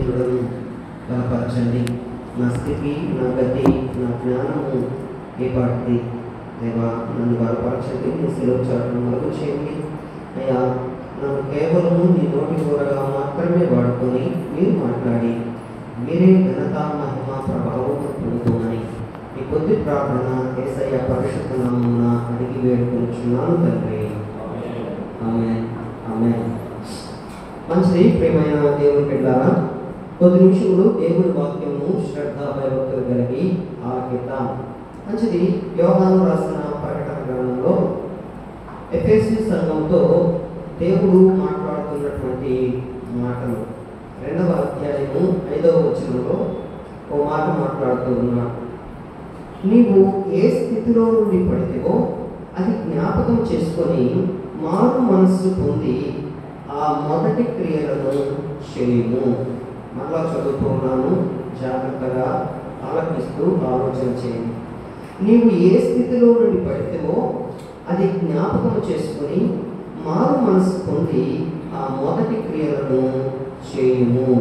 దేవుడను బలపరచండి. నా స్థితి, నా గతి, నా జ్ఞానము ఏ పాటిది దేవా, నన్ను బలపరచండి. నీ శిలువ చాటును మరుగు చేయండి అయ్యా. నన్ను కేవలము నీ నోటి కూరగా మాత్రమే వాడుకొని మీరు మాట్లాడి మీరే ఘనత, మహిమ, ప్రభావం పొందుకోమని ఈ కొద్ది ప్రార్థన యేసయ్య పరిశుద్ధ నామమున అడిగి వేడుకొనుచున్నాను తండ్రి. ఆమేన్, ఆమేన్. మంచిది. ప్రియమైన దేవుని బిడ్డలారా, కొద్ది నిమిషములు దేవుని వాక్యము శ్రద్ధ భయభక్తులు కలిగి ఆలకిద్దాం. మంచిది. యోహాను రాసిన ప్రకటన గ్రంథంలో ఎఫెసీ సంఘంతో దేవుడు మాట్లాడుతున్నటువంటి మాటలు 2వ అధ్యాయము 5వ వచనంలో ఓ మాట మాట్లాడుతూ ఉన్నాడు. నీవు ఏ స్థితిలో నుండి పడితేవో అది జ్ఞాపకం చేసుకొని మారు మనస్సు పొంది ఆ మొదటి క్రియలను చేయుము. మరలా చదువుతున్నాను, జాగ్రత్తగా ఆలకిస్తూ ఆలోచన చేయండి. నీవు ఏ స్థితిలో నుండి పడితేవో అది జ్ఞాపకం చేసుకొని మారు మనసు పొంది ఆ మొదటి క్రియలను చేయుము.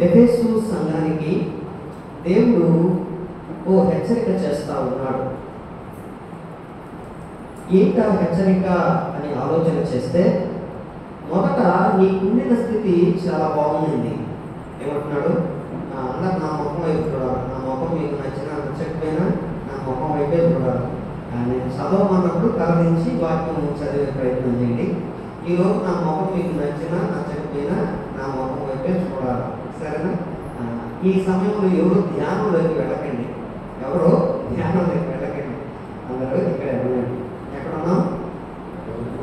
ఎఫెసు సంఘానికి దేవుడు ఓ హెచ్చరిక చేస్తా ఉన్నాడు. ఏంటా హెచ్చరిక అని ఆలోచన చేస్తే, మొదట నీకుండిన స్థితి చాలా బాగుంది. ఏమంటున్నాడు? అందరు నా ముఖం వైపు చూడాలి, నా ముఖం మీకు నచ్చినా నచ్చకపోయినా నా ముఖం వైపే చూడాలి. నేను చదవమన్నప్పుడు కలరించి వాక్యం చదివే ప్రయత్నం చేయండి. ఈరోజు నా ముఖం మీకు నచ్చినా నచ్చకపోయినా నా ముఖం వైపే చూడాలి. సరేనా? ఈ సమయంలో ఎవరు ధ్యానంలోకి వెళ్ళకండి, ఎవరో ధ్యానంలోకి వెళ్ళకండి. అందరూ ఇక్కడ వెళ్ళండి. ఎక్కడ ఉన్నాం?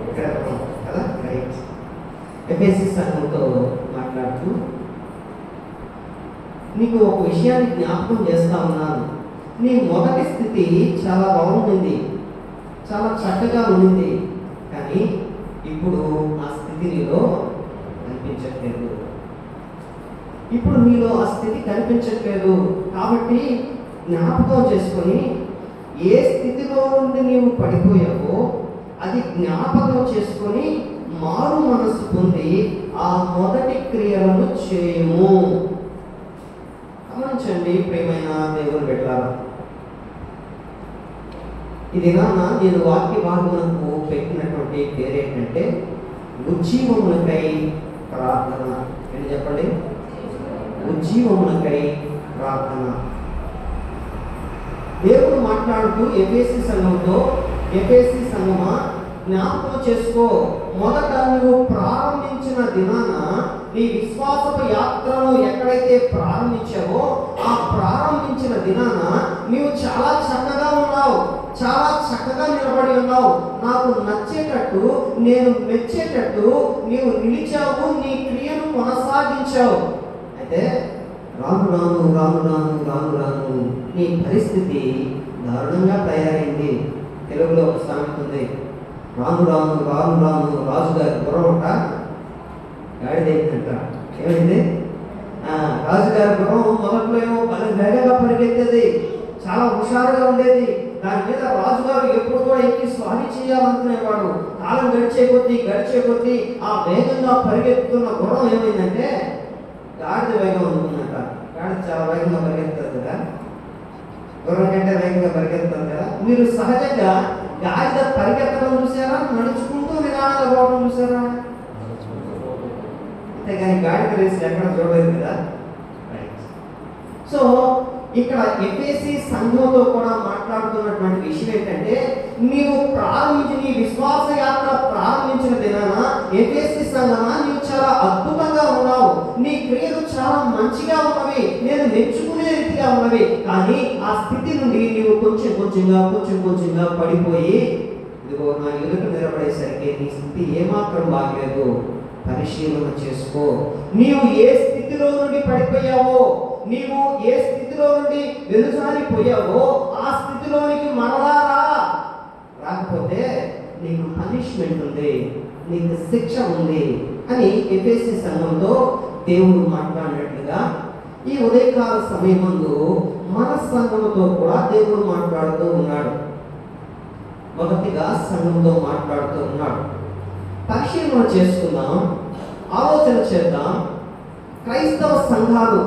ఇక్కడ ఉన్నాం కదా, రైట్. ఎఫెసీ సంఘంతో మాట్లాడుతూ నీకు ఒక విషయాన్ని జ్ఞాపకం చేస్తా ఉన్నాను. నీ మొదటి స్థితి చాలా బాగుంది, చాలా చక్కగా ఉండింది. కానీ ఇప్పుడు ఆ స్థితి నీలో కనిపించట్లేదు. ఇప్పుడు నీలో ఆ స్థితి కనిపించట్లేదు. కాబట్టి జ్ఞాపకం చేసుకొని ఏ స్థితిలో నుండి నీవు పడిపోయావో అది జ్ఞాపకం చేసుకొని మారు మనసు పొంది ఆ మొదటి క్రియలను చేయము. గమనించండి ప్రియమైన దేవుని బిడ్డలారా, ఇది నేను వాక్య భాగములకు పెట్టినటువంటి పేరేంటంటే ఉజ్జీవములకై ప్రార్థన. ఏంటి చెప్పండి? ఉజ్జీవములకై ప్రార్థన. దేవుడు మాట్లాడుతూ ఎఫెసీ సంఘంతో, ఎఫెసీ సంఘమా జ్ఞాపకం చేసుకో, మొదట నువ్వు ప్రారంభించిన దినాన నీ విశ్వాసపు యాత్రను ఎక్కడైతే ప్రారంభించావో ఆ ప్రారంభించిన దినాన నీవు చాలా చక్కగా ఉన్నావు, చాలా చక్కగా నిలబడి ఉన్నావు. నాకు నచ్చేటట్టు, నేను మెచ్చేటట్టు నీవు నిలిచావు, నీ క్రియను కొనసాగించావు. అయితే రాను రాను రాను రాను రాను రాను నీ పరిస్థితి దారుణంగా తయారైంది. తెలుగులో ఒక సామెత ఉంది, రాను రాను రాను రాను రాజుగారి గుర్రం గాడిదైందంట. ఏమైంది? రాజుగారి గుర్రం మొదట్లో ఏమో బలి వేగంగా పరిగెత్తేది, చాలా హుషారుగా ఉండేది. దాని మీద రాజుగారు ఎప్పుడు కూడా ఎక్కి స్వారీ చేయాలనుకునేవాడు. కాలం గడిచే కొద్దీ ఆ వేగంగా పరిగెత్తుతున్న గుర్రం ఏమైందంటే గాడిద వేగం అనుకున్నట. గాడిద చాలా వేగంగా పరిగెత్తారు కదా, గుర్రం కంటే వేగంగా పరిగెత్తారు కదా. మీరు సహజంగా గాడిద పరిగెత్తడం చూసారా? నడుచుకుంటూ నిదానంగా పోవడం చూసారా? అంతేగాని గాడిద రేసి ఎక్కడ చూడలేదు కదా. సో ఇక్కడ ఎఫెసీ సంఘంతో కూడా మాట్లాడుతున్నటువంటి విషయం ఏంటంటే, నీవు ప్రారంభించిన నీ విశ్వాస యాత్ర ప్రారంభించిన దినాన ఎఫెసీ సంఘమా నీవు చాలా అద్భుతంగా ఉన్నావు, నీ క్రియలు చాలా మంచిగా ఉన్నవి, నేను మెచ్చుకునే రీతిగా ఉన్నవి. కానీ ఆ స్థితి నుండి నీవు కొంచెం కొంచెంగా పడిపోయి ఇదిగో నా ఎదుట నిలబడేసరికి నీ స్థితి ఏమాత్రం బాగలేదు. పరిశీలన చేసుకో. నీవు ఏ స్థితిలో నుండి పడిపోయావో, నీవు ఏ స్థితిలో నుండి వెలుసారిపోయావో ఆ స్థితిలోనికి మరలా రాకపోతే నీకు పనిష్మెంట్ ఉంది, నీకు శిక్ష ఉంది అని ఎఫెసీ సంఘంతో దేవుడు మాట్లాడినట్లుగా ఈ ఉదయకాల సమయమందు మన సంఘంతో కూడా దేవుడు మాట్లాడుతూ ఉన్నాడు. మొదటిగా సంఘంతో మాట్లాడుతూ ఉన్నాడు. పరిశీలన చేసుకుందాం. ఆలోచన చేద్దాం. క్రైస్తవ సంఘాలు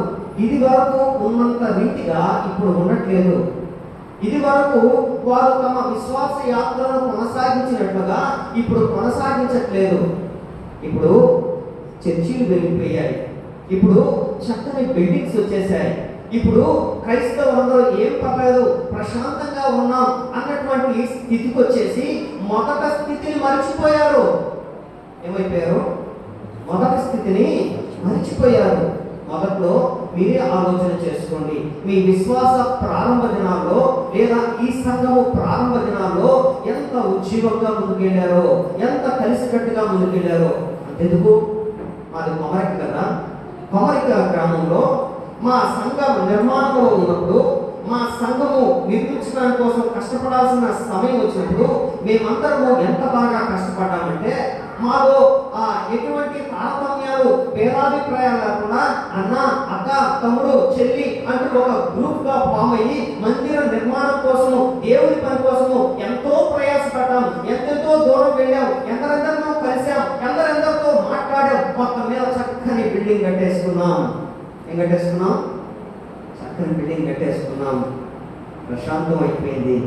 ఇది వరకు ఉన్నంత రీతిగా ఇప్పుడు ఉండట్లేదు. ఇది వరకు వారు తమ విశ్వాస యాత్రను కొనసాగించినట్లుగా ఇప్పుడు కొనసాగించట్లేదు. ఇప్పుడు చర్చిలు పెరిగిపోయాయి, ఇప్పుడు చక్కని బిల్డింగ్స్ వచ్చేసాయి, ఇప్పుడు క్రైస్తవులందరూ ఏం పర్లేదు ప్రశాంతంగా ఉన్నాం అన్నటువంటి స్థితికి వచ్చేసి మొదట స్థితిని మర్చిపోయారు. ఏమైపోయారు? మొదటి స్థితిని మర్చిపోయారు. మొదట్లో మీరే ఆలోచన చేసుకోండి. మీ విశ్వాస ప్రారంభ దినాల్లో లేదా ఈ సంఘము ప్రారంభ దినాల్లో ఎంత ఉజ్జీవంగా ముందుకెళ్ళారో, ఎంత కలిసికట్టుగా ముందుకెళ్ళారో. అంతెందుకు, మాది కొమరిక కదా, కొమరిక గ్రామంలో మా సంఘం నిర్మాణంలో ఉన్నప్పుడు, మా సంఘము నిర్మించడానికి కోసం కష్టపడాల్సిన సమయం వచ్చినప్పుడు మేమందరము ఎంత బాగా కష్టపడ్డామంటే మాలో ఎటువంటి తారతమ్యాలు భేదాభిప్రాయాలు లేకుండా అన్న, అక్క, తమ్ముడు, చెల్లి అంటూ ఒక గ్రూప్ గా ఫామ్ అయ్యి మందిర నిర్మాణం కోసము, దేవుని పని కోసము ఎంతో ప్రయాసపడ్డాం, ఎంతెంతో దూరం వెళ్ళాం, ఎందరెందరితో కలిసాం, ఎందరెందరితో మాట్లాడాం. మొత్తం మీద చక్కని బిల్డింగ్ కట్టేసుకున్నాం. ఏం కట్టేసుకున్నాం? చక్కని బిల్డింగ్ కట్టేసుకున్నాం. ప్రశాంతం అయిపోయింది,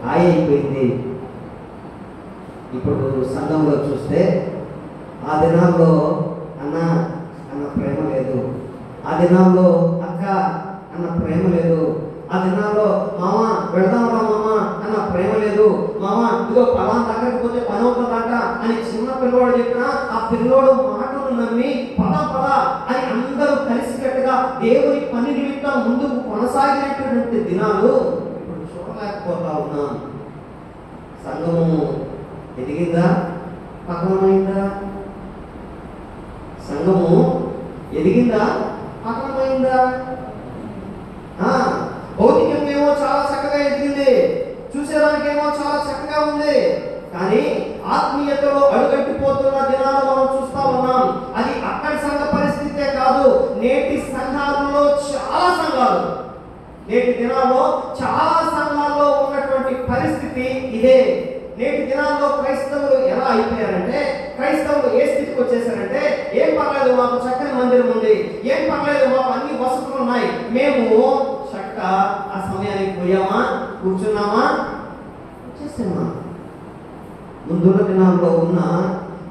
హాయి అయిపోయింది. ఇప్పుడు సంఘంలో చూస్తే ఆ దినాల్లో అన్న ప్రేమ లేదు, ఆ దినాల్లో అక్క అన్న ప్రేమ లేదు, ఆ దినాల్లో మామ వెళదాంరా మామ అన్న ప్రేమ లేదు. మామ ఇదిగో పలానా దగ్గరికి పోతే పని అవుతుందంట అని చిన్న పిల్లవాడు చెప్పినా ఆ పిల్లోడు మాటలు నమ్మి పద అని అందరూ కలిసికట్టుగా దేవుని పని నిమిత్తం ముందుకు కొనసాగినటువంటి దినాలు ఇప్పుడు చూడలేకపోతా ఉన్నాం. సంఘము ఎదిగిందా? పతనమైందా? సంఘము ఎదిగిందా? పతనమైందా? భౌతికంగా ఏమో చాలా చక్కగా ఎదిగింది, చూసేదానికేమో చాలా చక్కగా ఉంది, కానీ ఆత్మీయతలో అడుగట్టిపోతున్న దినాలు మనం చూస్తా ఉన్నాం. అది అక్కడి సంఘ పరిస్థితే కాదు, నేటి సంఘాలలో చాలా సంఘాలు, నేటి దినాల్లో చాలా సంఘాల్లో ఉన్నటువంటి పరిస్థితి ఇదే. నేటి దినాల్లో క్రైస్తవులు ఎలా అయిపోయారంటే, క్రైస్తవులు ఏ స్థితికి వచ్చేసారంటే, ఏం పర్లేదు మాకు చక్కని మందిరం ఉంది, ఏం పర్లేదు మాకు అన్ని వసతులు ఉన్నాయి, మేము చక్క ఆ సమయానికి పోయామా, కూర్చున్నామా, వచ్చేసామా. ముందున్న దినాల్లో ఉన్న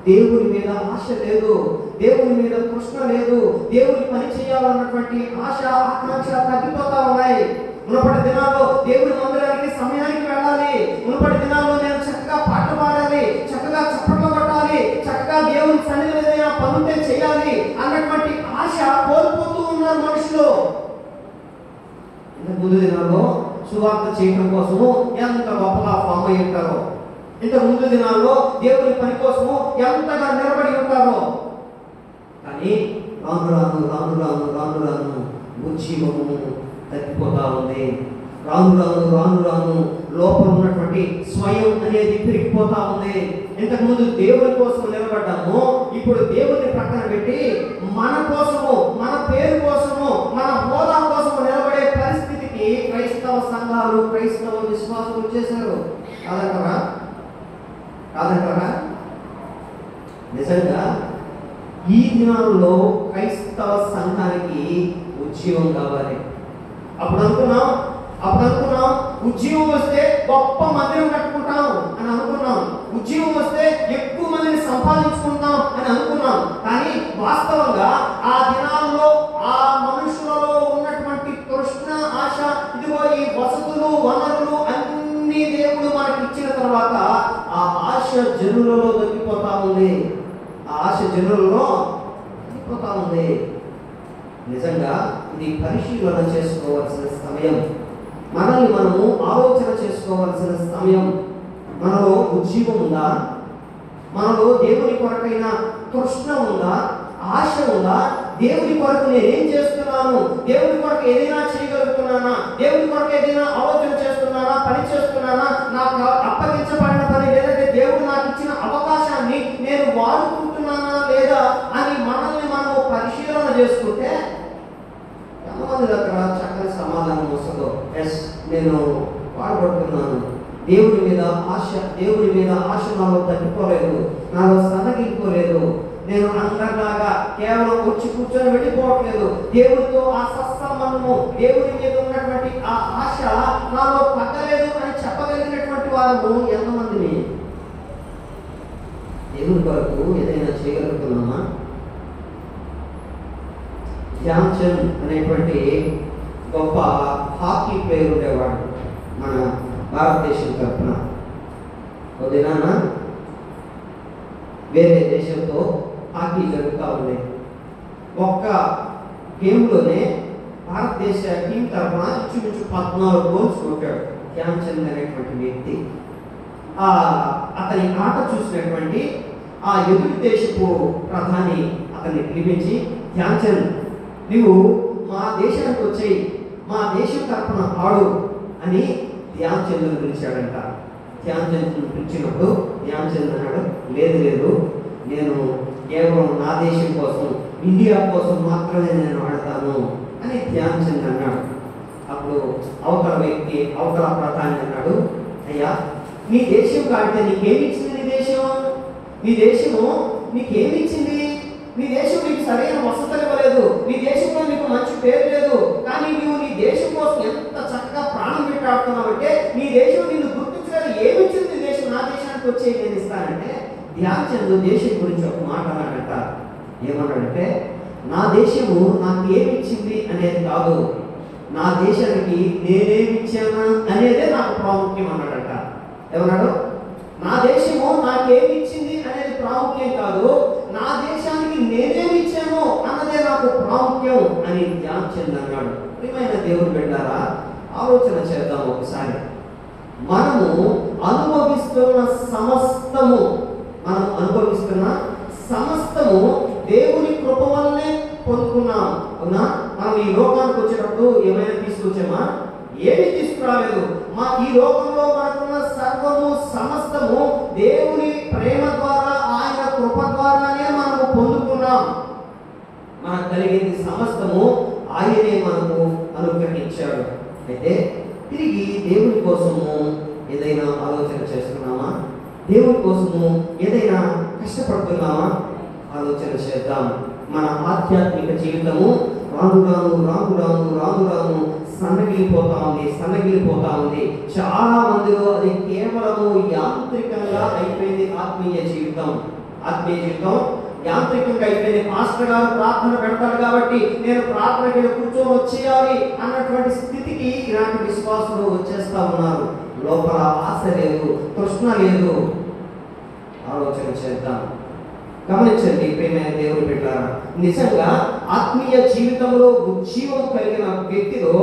దేవుని మీద ఆశ లేదు, దేవుని మీద కృష్ణ లేదు, దేవుని పని చేయాలన్నటువంటి ఆశ ఆకాంక్ష తగ్గిపోతా ఉన్నాయి. మునుపటి దినాల్లో దేవుని మందిరానికి సమయానికి వెళ్ళాలి, మునుపటి దినాల్లో నేను చక్కగా పాట పాడాలి, చక్కగా చప్పట్లు కొట్టాలి, చక్కగా దేవుని సన్నిధిలో ఏదైనా పనుంటే చేయాలి అన్నటువంటి ఆశ కోల్పోతూ ఉన్నారు మనుషులు. ఇంతకు ముందు దినాల్లో సువార్త చేయడం కోసము ఎంత గొప్పగా ఫామ్ అయి ఉంటారో, ఇంతకు ముందు దినాల్లో దేవుని పని కోసము ఎంతగా నిలబడి ఉంటారో. కానీ రాను రాను రాను రాను రాను రాను ఉజ్జీవము తగ్గిపోతా ఉంది. రాను రాను రాను రాను లోపల ఉన్నటువంటి స్వయం అనేది పెరిగిపోతా ఉంది. ఇంతకుముందు దేవుని కోసం నిలబడ్డాము, ఇప్పుడు దేవుని పక్కన పెట్టి మన కోసము, మన పేరు కోసము, మన హోదా కోసము నిలబడే పరిస్థితికి క్రైస్తవ సంఘాలు, క్రైస్తవ విశ్వాసులు వచ్చేసారు. కాదంటారా? కాదంటారా? నిజంగా ఈ దినాల్లో క్రైస్తవ సంఘానికి ఉజ్జీవం కావాలి. అప్పుడు అనుకున్నాం ఉద్యోగం వస్తే గొప్ప మందిరం కట్టుకుంటాం అని అనుకున్నాం, ఉద్యోగం వస్తే ఎక్కువ మందిని సంపాదించుకుంటాం అని అనుకున్నాం. కానీ వాస్తవంగా ఆ దినాల్లో ఆ మనుషులలో ఉన్నటువంటి తృష్ణ ఆశ, ఇదిగో ఈ వసతులు వనరులు అన్ని దేవుడు మనకి ఇచ్చిన తర్వాత ఆ ఆశ జనులలో తగ్గిపోతా ఉంది, ఆ ఆశ జనులలో తగ్గిపోతా ఉంది. నిజంగా ఇది పరిశీలన చేసుకోవాల్సిన సమయం, మనల్ని మనము ఆలోచన చేసుకోవాల్సిన సమయం. మనలో ఉజ్జీవం ఉందా? మనలో దేవుని కొరకైన తృష్ణ ఉందా? ఆశ ఉందా? దేవుని కొరకు నేనేం చేస్తున్నాను, దేవుని కొరకు ఏదైనా చేయగలుగుతున్నానా, దేవుని కొరకు ఏదైనా ఆలోచన చేస్తున్నానా, పని చేస్తున్నానా, నాకు అప్పగించబడిన పని లేదంటే దేవుడు నాకు ఇచ్చిన అవకాశాన్ని నేను వాడుకుంటున్నానా లేదా అని మనల్ని మనము పరిశీలన చేసుకుంటే ఎంతమంది దగ్గర చక్కని సమాధానం వస్తుందో, ఎస్ నేను వాడబడుతున్నాను, దేవుని మీద ఆశ నాలో తగ్గిపోలేదు, నాలో సన్నగిపోలేదు, నేను అందరిలాగా కేవలం వచ్చి కూర్చొని వెళ్ళిపోవట్లేదు. దేవుడితో ఆ సత్సంబంధము, దేవుడి మీద ఉన్నటువంటి ఆ ఆశ నాలో తగ్గలేదు అని చెప్పగలిగినటువంటి వారు ఎంతమందిని దేవుడి కొరకు ఏదైనా చేయగలుగుతున్నామా? ధ్యాన్ చంద్ అనేటువంటి గొప్ప హాకీ ప్లేయర్ ఉండేవాడు మన భారతదేశం తరఫున. ఒక దినాన వేరే దేశంతో హాకీ జరుగుతూ ఉంది. ఒక్క గేమ్లోనే భారతదేశ టీం తరఫున ఇంచుమించు 14 గోల్స్ కొట్టాడు ధ్యాన్ చంద్ అనేటువంటి వ్యక్తి. అతని ఆట చూసినటువంటి ఆ ఎదుటి దేశపు ప్రధాని అతన్ని పిలిపించి, ధ్యాన్ చంద్ నువ్వు మా దేశానికి వచ్చేయి, మా దేశం తరఫున ఆడు అని ధ్యాన్ చంద్ను పిలిచాడంట. ధ్యాన్ చంద్ను పిలిచినప్పుడు ధ్యాన్ చంద్ అన్నాడు, లేదు లేదు, నేను కేవలం నా దేశం కోసం, ఇండియా కోసం మాత్రమే నేను ఆడతాను అని ధ్యాన్ చంద్ అన్నాడు. అప్పుడు అవతల వ్యక్తి, అవతల ప్రధాని అన్నాడు, అయ్యా నీ దేశం కాడితే నీకేమిచ్చింది? నీ దేశము నీకేమిచ్చింది? నీ దేశం నీకు సరైన వసతులు ఇవ్వలేదు, నీ దేశంలో నీకు మంచి పేరు లేదు, కానీ నువ్వు నీ దేశం కోసం ఎంత చక్కగా ప్రాణం పెట్టాడుతున్నావంటే నీ దేశం నిన్ను గుర్తించలేదు. ఏమిచ్చింది నీ దేశం? నా దేశానికి వచ్చే నేను ఇస్తానంటే ధ్యాన్ చంద్ దేశం గురించి ఒక మాట అన్నాడంట. ఏమన్నాడంటే, నా దేశము నాకు ఏమిచ్చింది అనేది కాదు, నా దేశానికి నేనేమిచ్చానా అనేదే నాకు ప్రాముఖ్యం అన్నాడట. ఏమన్నాడు? నా దేశము నాకేమిచ్చింది అనేది ప్రాముఖ్యం కాదు, నా దేశానికి నేనేమిచ్చాను అన్నదే నాకు ప్రాముఖ్యం అని ధ్యాన్ చంద్ అన్నాడు. ప్రియమైన దేవుడు బిడ్డారా, ఆలోచన చేద్దాం ఒకసారి. మనము అనుభవిస్తున్న సమస్తము దేవుని కృప వల్లనే పొందుకున్నాం. అవునా? మనం ఈ లోకానికి వచ్చేటప్పుడు ఏమైనా తీసుకొచ్చామా? ఏమీ తీసుకురాలేదు. ఈ లోకంలో మనకున్న సర్వము సమస్తము దేవుని ప్రేమ ద్వారా, ఆయన కృప ద్వారానే మనము పొందుకున్నాం. మనకు కలిగింది సమస్తము ఆయనే మనకు అనుగ్రహించాడు. అయితే తిరిగి దేవుని కోసము ఏదైనా ఆలోచన చేస్తున్నామా? దేవుని కోసము ఏదైనా కష్టపడుతున్నామా? ఆలోచన చేద్దాం. మన ఆధ్యాత్మిక జీవితము రాను రాను సన్నగిలిపోతా ఉంది. చాలా మందిలో అది కేవలము యాంత్రికంగా అయిపోయింది. ఆత్మీయ జీవితం యాంత్రికంగా అయిపోయింది. పాస్టర్ గారు ప్రార్థన పెడతారు కాబట్టి నేను ప్రార్థనకి కూర్చొని వచ్చేయాలి అన్నటువంటి స్థితికి ఇలాంటి విశ్వాసులు వచ్చేస్తా ఉన్నారు. లోపల ఆశ లేదు, తృష్ణ లేదు. ఆలోచన చేద్దాం. గమనించండి ప్రియమైన దేవుని బిడ్డలారా, నిజంగా ఆత్మీయ జీవితంలో ఉజ్జీవం కలిగిన వ్యక్తిలో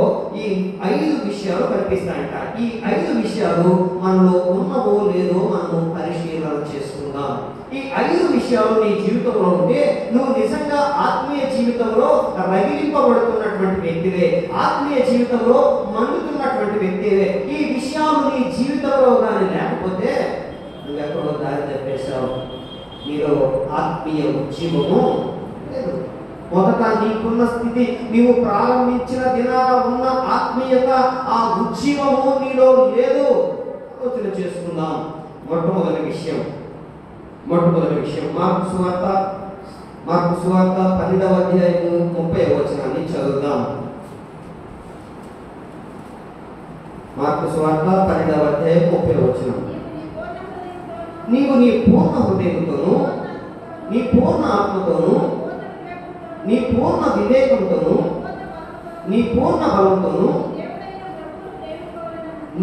ఈ 5 విషయాలు కనిపిస్తాయంట. ఈ 5 విషయాలు మనలో ఉన్నవో లేదో మనము పరిశీలన చేసుకుందాం. ఈ 5 విషయాలు నీ జీవితంలో ఉంటే నువ్వు నిజంగా ఆత్మీయ జీవితంలో రగిలింపబడుతున్నటువంటి వ్యక్తివే, ఆత్మీయ జీవితంలో మండుతున్నటువంటి వ్యక్తివే. ఈ విషయాలు నీ జీవితంలో కానీ లేకపోతే నువ్వెక్కడో దారి తప్పేశావు. నీలో ఆత్మీయ ఉజ్జీవము లేదు. మొదట నీకున్న స్థితి, నీవు ప్రారంభించిన దినాన ఉన్న ఆత్మీయత, ఆ ఉజ్జీవము నీలో లేదు. ఆలోచన చేసుకుందాం. మొట్టమొదటి విషయం మార్కు సువార్త 12వ అధ్యాయము 30వ వచనాన్ని చదువుదాం. మార్కు సువార్త 12వ అధ్యాయం 30వ వచనం. నీవు నీ పూర్ణ హృదయంతోను, నీ పూర్ణ ఆత్మతోను, నీ పూర్ణ వివేకంతోను, నీ పూర్ణ బలంతోను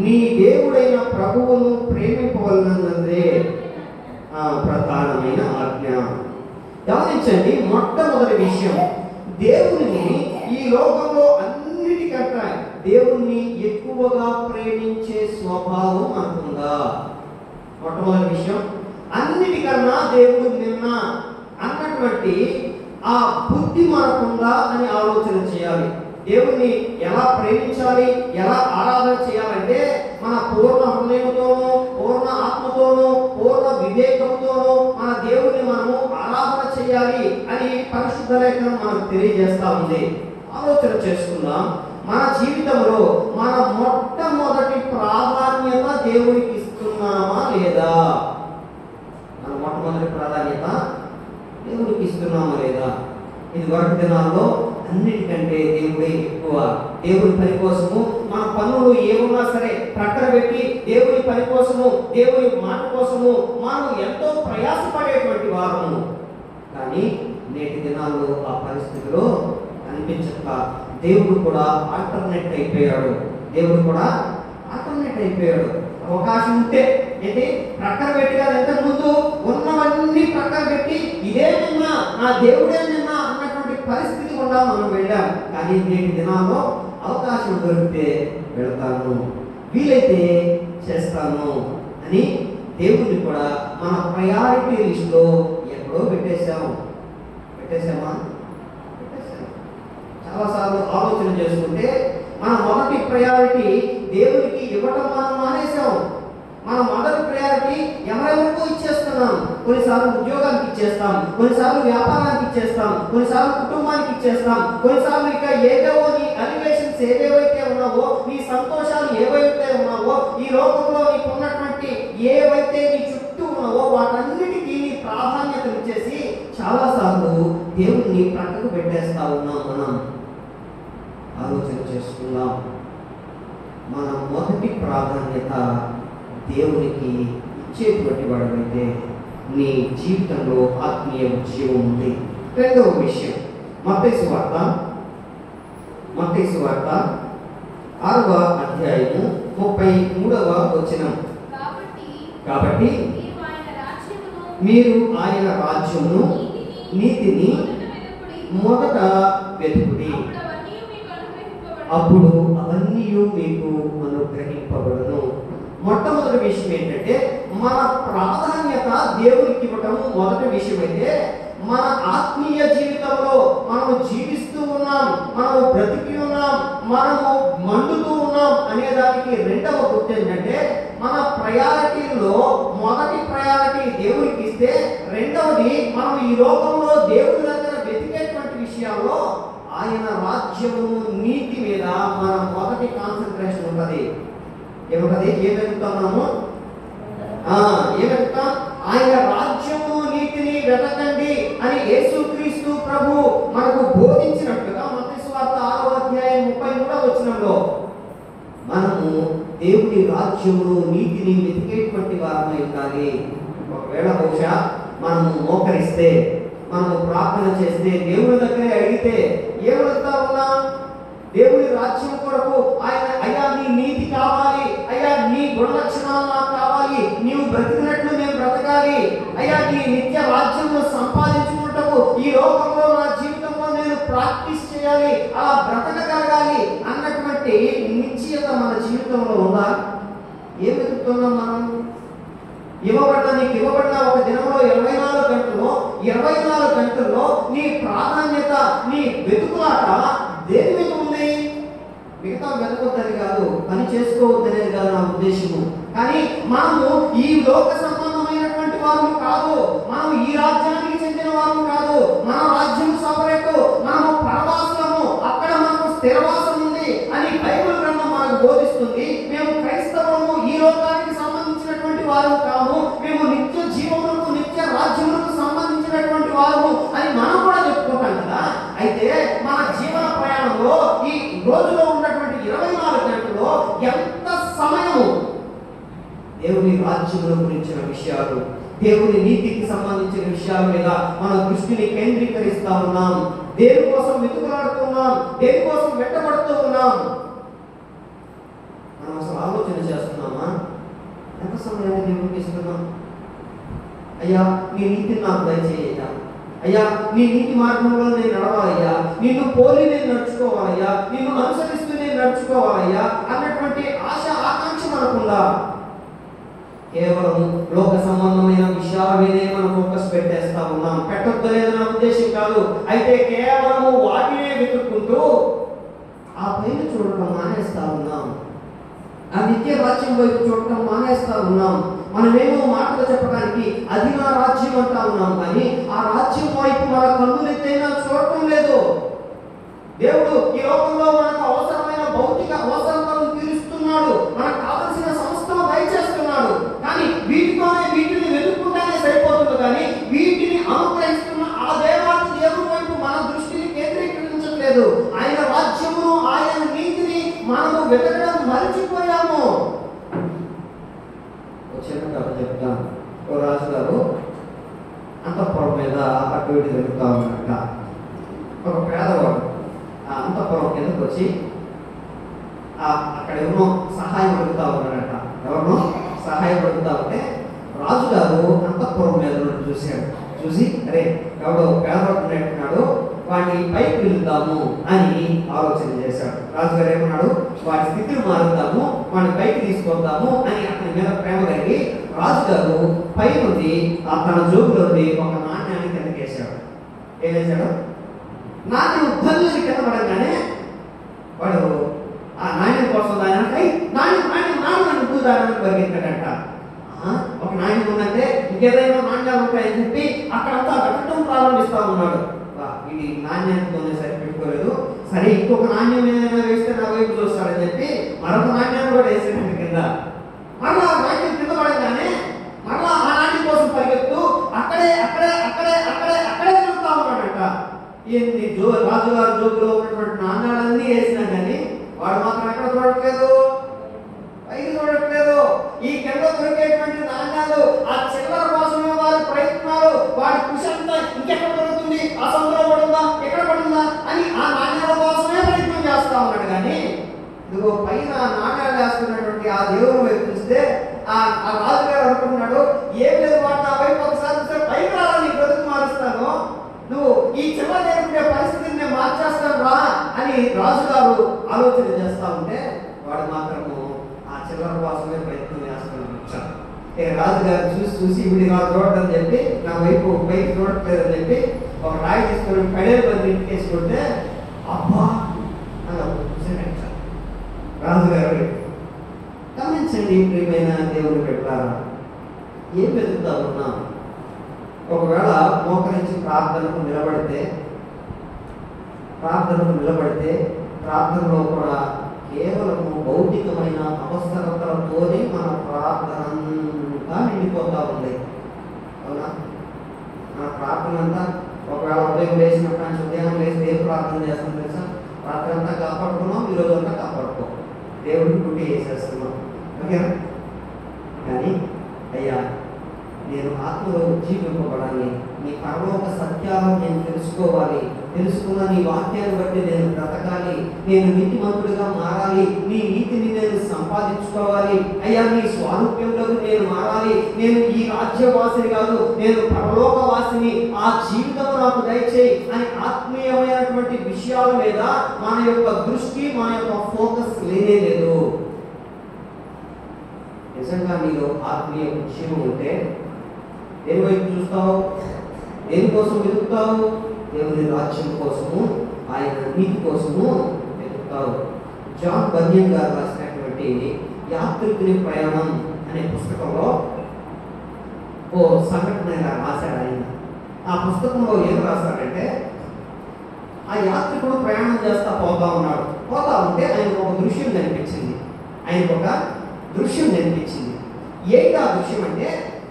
నీ దేవుడైన ప్రభువును ప్రేమింపవలనదే ప్రధానమైన ఆజ్ఞ. గమనించండి, మొట్టమొదటి విషయం, దేవుని ఈ లోకంలో అన్నిటికంటే దేవుణ్ణి ఎక్కువగా ప్రేమించే స్వభావం మనకుందా? మొట్టమొదటి విషయం, అన్నిటికన్నా దేవుడు నిన్న అన్నటువంటి ఆ బుద్ధి మనకుందా అని ఆలోచన చేయాలి. దేవుణ్ణి ఎలా ప్రేమించాలి, ఎలా ఆరాధన చేయాలంటే మన పూర్ణ హృదయంతోనూ, పూర్ణ ఆత్మతోనూ, పూర్ణ వివేకంతోనూ మన దేవుణ్ణి మనము ఆరాధన చేయాలి అని పరిశుద్ధ లేఖనం మనకు తెలియజేస్తా ఉంది. ఆలోచన చేసుకుందాం. మన జీవితంలో మన మొట్టమొదటి ప్రాధాన్యత దేవునికి ఇస్తున్నామా లేదా? మన మొట్టమొదటి ప్రాధాన్యత దేవునికి ఇస్తున్నామా లేదా? ఇది వరకు దినాల్లో అన్నిటికంటే దేవుడే ఎక్కువ. దేవుని పని కోసము మన పనులు ఏమున్నా సరే ప్రక్కన పెట్టి దేవుని పని కోసము, దేవుని మాట కోసము మనం ఎంతో ప్రయాసపడేటువంటి వారము. కానీ నేటి దినాల్లో ఆ పరిస్థితిలో కనిపించక దేవుడు కూడా ఆల్టర్నేట్ అయిపోయాడు. దేవుడు కూడా ఆల్టర్నేట్ అయిపోయాడు. అవకాశం ఉంటే ఏంటి ప్రక్కన పెట్టి కాదు, ఎంతకు ముందు ఉన్నవన్నీ ప్రక్కన పెట్టి ఇదే నిన్న నా దేవుడే నిన్న అన్నటువంటి పరిస్థితి కూడా మనం వెళ్ళాం. కానీ నేటి దినాల్లో అవకాశం దొరికితే వెళ్తాను, వీలైతే చేస్తాను అని దేవుడిని కూడా మన ప్రయారిటీ లిస్ట్లో ఎక్కడో పెట్టేశామా? చాలాసార్లు ఆలోచన చేసుకుంటే మన మొదటి ప్రయారిటీ దేవుడికి ఇవ్వటం మనం మానేసాం. మన మొదటి ప్రయారిటీ ఎవరెవరికో ఇచ్చేస్తున్నాం. కొన్నిసార్లు ఉద్యోగానికి ఇచ్చేస్తాం, కొన్నిసార్లు వ్యాపారానికి ఇచ్చేస్తాం, కొన్నిసార్లు కుటుంబానికి ఇచ్చేస్తాం, కొన్నిసార్లు ఇక ఏవేవో నీ అలివేషన్స్ ఏవేవైతే ఉన్నావో, నీ సంతోషాలు ఏవైతే ఉన్నావో, ఈ లోకంలో నీకు ఉన్నటువంటి ఏవైతే నీ చుట్టూ ఉన్నావో వాటన్నిటికీ నీ ప్రాధాన్యత ఇచ్చేసి చాలాసార్లు దేవుడిని ప్రక్కకు పెట్టేస్తా ఉన్నాం. మనం ఆలోచన చేసుకుందాం. మన మొదటి ప్రాధాన్యత దేవునికి ఇచ్చేటువంటి వాడమైతే నీ జీవితంలో ఆత్మీయ జీవం ఉంది. రెండవ విషయం మత్తయి సువార్త 6వ అధ్యాయము 33వ వచనం. కాబట్టి మీరు ఆయన రాజ్యమును నీతిని మొదట వెతుకుడి, అప్పుడు అవన్నీ మీకు అనుగ్రహింపబడును. మొట్టమొదటి విషయం ఏంటంటే మన ప్రాధాన్యత దేవునికి ఇవ్వటం మొదటి విషయం అయితే, మన ఆత్మీయ జీవితంలో మనము జీవిస్తూ ఉన్నాం, మనము బ్రతికి ఉన్నాం, మనము మండుతూ ఉన్నాం అనేదానికి రెండవ గుర్తు ఏంటంటే మన ప్రయారిటీలో మొదటి ప్రయారిటీ దేవుడికి ఇస్తే, రెండవది మనం ఈ లోకంలో దేవుడి దగ్గర వెతికేటువంటి విషయాల్లో ఆయన రాజ్యము నీతి మీద మన మొదటి కాన్సన్ట్రేషన్ ఉంటుంది. ఏముంటది? ఏం వెతుకుతున్నాము? ఏం ఆయన రాజ్యము నీతిని వెతకండి అని యేసుక్రీస్తు ప్రభు మనకు బోధించినట్లుగా మత్తయి సువార్త 6వ అధ్యాయం 33వ వచనంలో మనము దేవుడి రాజ్యమును నీతిని వెతికేటువంటి వారమై ఉండాలి. ఒకవేళ బహుశా మనము మోకరిస్తే, మనము ప్రార్థన చేస్తే, దేవుడి దగ్గరే అడిగితే ఏమడుగుతా ఉన్నాం? దేవుడి రాజ్యం కొరకు ఆయన, అయ్యా నీ నీతి కావాలి, అయ్యా నీ గుణలక్షణాలు నాకు కావాలి, నీవు బ్రతికినట్లు నేను బ్రతకాలి, అయ్యా నీ నిత్య రాజ్యంలో సంపాదించుకుంటావు, ఈ లోకంలో నా జీవితంలో నేను ప్రాక్టీస్ చేయాలి, అలా బ్రతకగలగాలి అన్నటువంటి నిశ్చయత మన జీవితంలో ఉందా? ఏం వెతుకుతున్నాం మనం? నీకు ఇవ్వబడిన ఒక దినంలో 24 గంటల్లో నీ ప్రాధాన్యత, నీ వెతుకులాట దేని మీద ఉంది? మిగతా వెతకొద్దని కాదు, పని చేసుకోవద్దనేది కాదు నా ఉద్దేశము. కానీ మనము ఈ లోక సంబంధమైనటువంటి వారు కాదు, మనం ఈ రాజ్యానికి చెందిన వారు కాదు. మన రాజ్యం సపరేటు, మనము పరవాసులము, అక్కడ మనకు స్థిరవాసం ఉంది అని బైబిల్ గ్రంథం మనకు బోధిస్తుంది. మేము క్రైస్తవము, ఈ లోకానికి సంబంధించినటువంటి వారు కాము, మేము నిత్య జీవములకు, నిత్య రాజ్యములకు సంబంధించినటువంటి వారు అని మనం కూడా చెప్పుకుంటాం కదా. అయితే మన జీవన ప్రయాణంలో ఈ రోజులో ఉన్నటువంటి 24 గంటల్లో ఎంత సమయము దేవుని రాజ్యముల గురించిన విషయాలు, దేవుని నీతికి సంబంధించిన విషయాల మీద మన దృష్టిని కేంద్రీకరిస్తా ఉన్నాం? దేని కోసం వెతుకులాడుతున్నాం? దేని కోసం వెంటబడుతూ ఉన్నాం? మనం అసలు ఆలోచన చేస్తున్నామా? ఎంత సమయాన్ని దేవునికి ఇస్తున్నాం? అయ్యా నీ నీతిని నాకు దయచేయ్యా, అయ్యా నీ నీతి మార్గంలో నేను నడవాలయ్యా, నిన్ను పోలి నేను నడుచుకోవాలయ్యా, నిన్ను అనుసరిస్తూ నేను నడుచుకోవాలయ్యా అన్నటువంటి ఆశ, ఆకాంక్ష మనకుందా? కేవలం లోక సంబంధమైన విషయాల మీదే మనం ఫోకస్ పెట్టేస్తా ఉన్నాం. పెట్టొద్దనేది నా ఉద్దేశం కాదు. అయితే కేవలము వాటినే వెతుక్కుంటూ ఆ పైన చూడటం మానేస్తా ఉన్నాం, ఆ నిత్య రాజ్యం వైపు చూడటం మానేస్తా ఉన్నాం. మనమేమో మాటలు చెప్పడానికి అది నా రాజ్యం అంటా ఉన్నాం, కానీ ఆ రాజ్యం వైపు మన కన్నులెత్తైనా చూడటం లేదు. దేవుడు ఈ లోకంలో మనకు అవసరమైన భౌతిక అవసరాలను తీరుస్తున్నాడు, మనకు కావలసిన సమస్తము దయచేస్తున్నాడు. కానీ వీటిని వెతుక్కుంటేనే సరిపోతుంది, కానీ వీటిని అనుగ్రహిస్తున్న ఆ లేదు. ఆయన రాజ్యమును ఆయన నీతిని మనము వెతకడం మరిచిపోయాము. చిన్న కథ చెప్తాను. ఓ రాజు గారు అంతఃపురం మీద అటు ఇటు తిరుగుతా ఉన్నట్ట. ఒక పేదవాడు ఆ అంతఃపురం కిందకు వచ్చి అక్కడ ఎవరినో సహాయం అడుగుతా ఉన్నాడట. ఎవరినో సహాయం అడుగుతా ఉంటే రాజుగారు అంతఃపురం మీద చూశాడు. చూసి అరే ఎవడో పేదవాడు ఉన్నట్టున్నాడు, వాడిని పైకి పిలుద్దాము అని ఆలోచన చేశాడు. రాజుగారు ఏమన్నాడు, వాడి స్థితిని మారుద్దాము, వాడిని పైకి తీసుకొద్దాము అని అతని మీద ప్రేమ కలిగి రాజుగారు పై నుండి తన జోబులో నుండి ఒక నాణ్యాన్ని కిందకేశాడు. ఏం చేశాడు? నాణ్యం ధనులని కింద పడగానే వాడు ఆ నాణ్యం కోసం నాణ్యం పూజారాన్ని పరిగెత్తాడంట. ఒక నాణ్యం ఉందంటే ఇంకేదైనా నాణ్యాలు ఉంటాయని చెప్పి అక్కడంతా వెతకడం ప్రారంభిస్తా ఉన్నాడు. ఇది నాణ్యంతోనే సరిపెట్టుకోలేదు, సరే ఇంకొక నాణ్యం ఏదైనా వేస్తే నా వైపు చూస్తాడని చెప్పి మరొక నాణ్యాన్ని కూడా వేసేటండి కింద. మరలా నాణ్యం కింద పడగానే మరలా ఆ నాణ్యం కోసం పరిగెత్తు అక్కడే తిరుగుతా ఉన్నాడంట. ఏంటి రాజుగారు జోబులో ఉన్నటువంటి నాణ్యాలన్నీ వేసినా కానీ వాడు మాత్రం ఎక్కడ చూడట్లేదు, పైకి చూడట్లేదు. ఈ కింద దొరికేటువంటి నాణ్యాలు ఆ చిల్లర కోసమే వారి ప్రయత్నాలు, వాడి కృషి అంతా ఇంకెక్కడ దొరుకుతుంది, ఆ సముద్రం పడుందా ఎక్కడ పడుందా అని ఆ నాణ్యాల కోసమే ప్రయత్నం చేస్తా ఉన్నాడు. కానీ ఇదిగో పైన నాణ్యాలు వేస్తున్నటువంటి ఆ దేవుని వైపు చూస్తే ఆ రాజుగారు అనుకుంటున్నాడు, ఏం లేదు వాడు నా వైపు ఒకసారి చూస్తే పైకి రాలా, నీ బ్రతుకు మారుస్తాను, నువ్వు ఈ చిన్న నేర్పే పరిస్థితిని నేను మార్చేస్తాను రా అని రాజుగారు ఆలోచన చేస్తా ఉంటే వాడు మాత్రము ఆ చిల్లర కోసమే ప్రయత్నం చేస్తాను. రాజుగారు చూసి వీడి నా చూడటని చెప్పి నా వైపు పైకి చూడట్లేదని చెప్పి ఒక రాయి తీసుకొని పెడేరు పది వేసుకుంటే అబ్బా అని రాజుగారు. గమనించండి ప్రియమైన దేవుని పెట్టారా, ఏం వెతుకుతా ఉన్నాం? ఒకవేళ మోకరించి ప్రార్థనకు నిలబడితే ప్రార్థనలో కూడా కేవలము భౌతికమైన అవసరతలతోనే మన ప్రార్థన అంతా నిండిపోతా ఉంది. అవునా? మన ప్రార్థన అంతా ఒకవేళ ఉదయం లేచినప్పుడు నుంచి ఉదయం లేచి ఏం ప్రార్థన చేస్తాం తెలుసా? రాత్రి అంతా కాపాడుకున్నాం, ఈరోజు అంతా కాపాడుకో, దేవుడికి డ్యూటీ చేసేస్తున్నాం. ఓకేనా? కానీ అయ్యా నేను ఆత్మలో ఉజ్జీవింపబడాలి, నీ పరలోక సత్యాలను నేను తెలుసుకున్న నీ వాక్యాన్ని బట్టి నేను బ్రతకాలి, నేను నీతిమంతుడిగా మారాలి, నీ నీతిని నేను సంపాదించుకోవాలి, అయ్యా నీ స్వారూప్యంలోకి నేను మారాలి, నేను ఈ రాజ్యవాసిని కాదు, నేను పరలోకవాసిని, ఆ జీవితం నాకు దయచేయి అని ఆత్మీయమైనటువంటి విషయాల మీద మన యొక్క దృష్టి, మన యొక్క ఫోకస్ లేనే లేదు. నిజంగా నీలో ఆత్మీయ ఉద్యమం ఉంటే దేని వైపు చూస్తావు? దేనికోసం వెతుకుతావు? దేవుని రాజ్యం కోసము, ఆయన నీతి కోసము వెతుకుతావు. జాన్ బన్యన్ గారు రాసినటువంటి యాత్రికుని ప్రయాణం అనే పుస్తకంలో ఓ సంఘటన రాశాడు ఆయన. ఆ పుస్తకంలో ఏం రాస్తాడంటే, ఆ యాత్రికుడు ప్రయాణం చేస్తా పోతా ఉంటే ఆయనకు ఒక దృశ్యం కనిపించింది. ఏంటి ఆ దృశ్యం అంటే,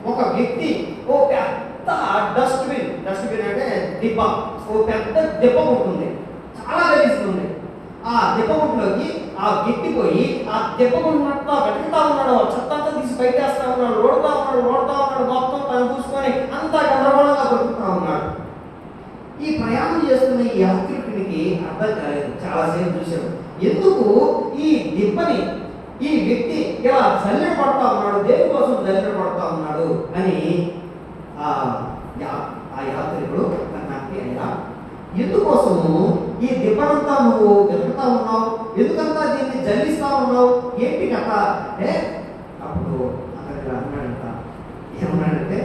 ఒక వ్యక్తి ఓ పెద్ద డస్ట్బిన్ అంటే డిబ్బ, ఓ పెద్ద దెబ్బ ఉంటుంది, చాలా గలీస్తుంది. ఆ దెబ్బగుంట్లోకి ఆ వ్యక్తి పోయి ఆ దెబ్బగుంటున్నట్టు వెతుకుతా ఉన్నాడు, చెత్త అంతా తీసి బయటేస్తా ఉన్నాడు, రోడ్తా ఉన్నాడు, మొత్తం తను చూసుకొని అంతా గందరగోళంగా బతుకుతా ఉన్నాడు. ఈ ప్రయాణం చేస్తున్న ఈ యాత్రికుడికి అర్థం కాలేదు. చాలాసేపు చూశాడు, ఎందుకు ఈ దిబ్బని ఈ వ్యక్తి ఇలా జల్లెడ పడతా ఉన్నాడు, దేనికోసం జల్లెడ పడతా ఉన్నాడు అని ఆ యాత్రికుడు అన్నాకి, అయ్యా ఎందుకోసము ఈ దిబ్బనంతా నువ్వు వెతుకుతా ఉన్నావు, ఎందుకంతా దీన్ని జల్లిస్తా ఉన్నావు, ఏంటి కథ అంటే, అప్పుడు అతను ఏమన్నాడంటే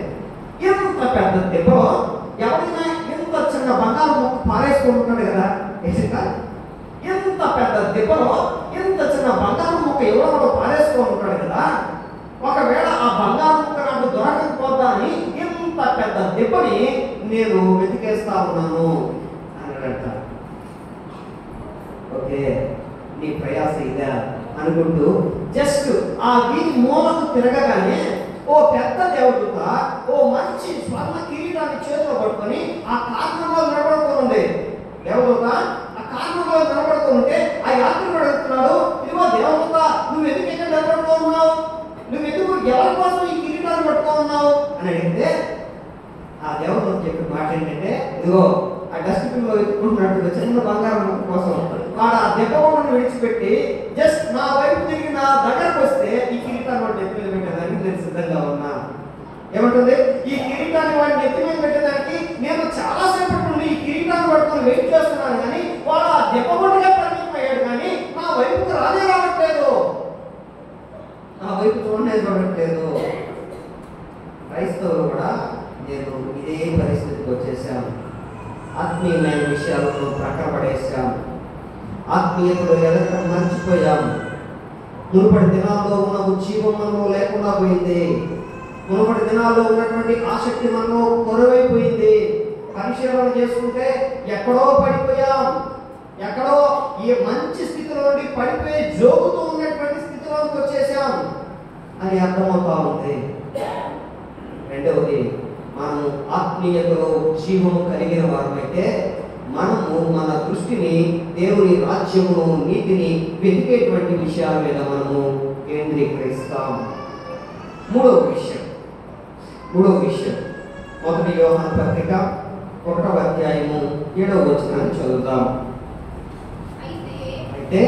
ఎంత పెద్ద దెబ్బలో ఎవరైనా ఎంత చిన్న బంగారు మొక్క పారేసుకుంటున్నాడు కదా, ఎంత పెద్ద దెబ్బలో ఎంత చిన్న బంగారు మొక్క ఎవరో పారేసుకుంటున్నాడు కదా, ఒకవేళ ఆ బంగారు మొక్క నాకు దొరకకపోతా అని ఇంత పెద్ద దెబ్బని నేను వెతికేస్తా ఉన్నాను అన్నాడట. ఓకే, నీ ప్రయాస ఇదా అనుకుంటూ జస్ట్ ఆ వీధి మూలకు తిరగగానే ఓ పెద్ద దేవదూత ఓ మంచి స్వర్ణ కిరీటాన్ని చేతిలో పట్టుకొని ఆ కారణంలో నిలబడుకోనుంది. దేవదూత ఆ కారణం మాట ఏంటంటే, ఇదిగో ఆ డస్ట్బిన్ లో ఎత్తుకుంటున్నట్టు చిన్న బంగారం కోసం వాడు ఆ దెబ్బను విడిచిపెట్టి జస్ట్ నా వైపు తిరిగి నా దగ్గరకు వస్తే ఈ కిరీటాన్ని వాడు నెత్తి మీద పెట్టేదానికి నేను సిద్ధంగా ఉన్నా. ఏమంటుంది? ఈ కిరీటాన్ని వాడిని నెత్తి మీద పెట్టేదానికి నేను చాలా సేపటి నుండి ఈ కిరీటాన్ని పట్టుకొని వెయిట్ చేస్తున్నాను, కానీ వాడు ఆ దెబ్బగా పరిమితమయ్యాడు, కానీ నా వైపుకు రానే రావట్లేదు, నా వైపు చూడట్లేదు. క్రైస్తవులు కూడా నేను ఇదే పరిస్థితికి వచ్చేసాను. ఆత్మీయమైన విషయాలను ప్రక్కన పడేసాం, ఆత్మీయతలో ఎదగటం మర్చిపోయాము. మునుపటి దినాల్లో ఉన్న ఉజ్జీవం మనలో లేకుండా పోయింది. మునుపటి దినాల్లో ఉన్నటువంటి ఆసక్తి మనలో కొరవైపోయింది. పరిశీలన చేసుకుంటే ఎక్కడో పడిపోయాం, ఎక్కడో ఈ మంచి స్థితిలో నుండి పడిపోయి జోగుతూ ఉన్నటువంటి స్థితిలోకి వచ్చేసాం అని అర్థమవుతా ఉంది. రెండవది, మనము ఆత్మీయతలో జీవము కలిగిన వారమైతే మనము మన దృష్టిని దేవుని రాజ్యమును, నీతిని వెతికేటువంటి విషయాల మీద మనము కేంద్రీకరిస్తాం. మూడవ విషయం 1 యోహాను పత్రిక 1వ అధ్యాయము 7వ వచనాన్ని చదువుతాం. అయితే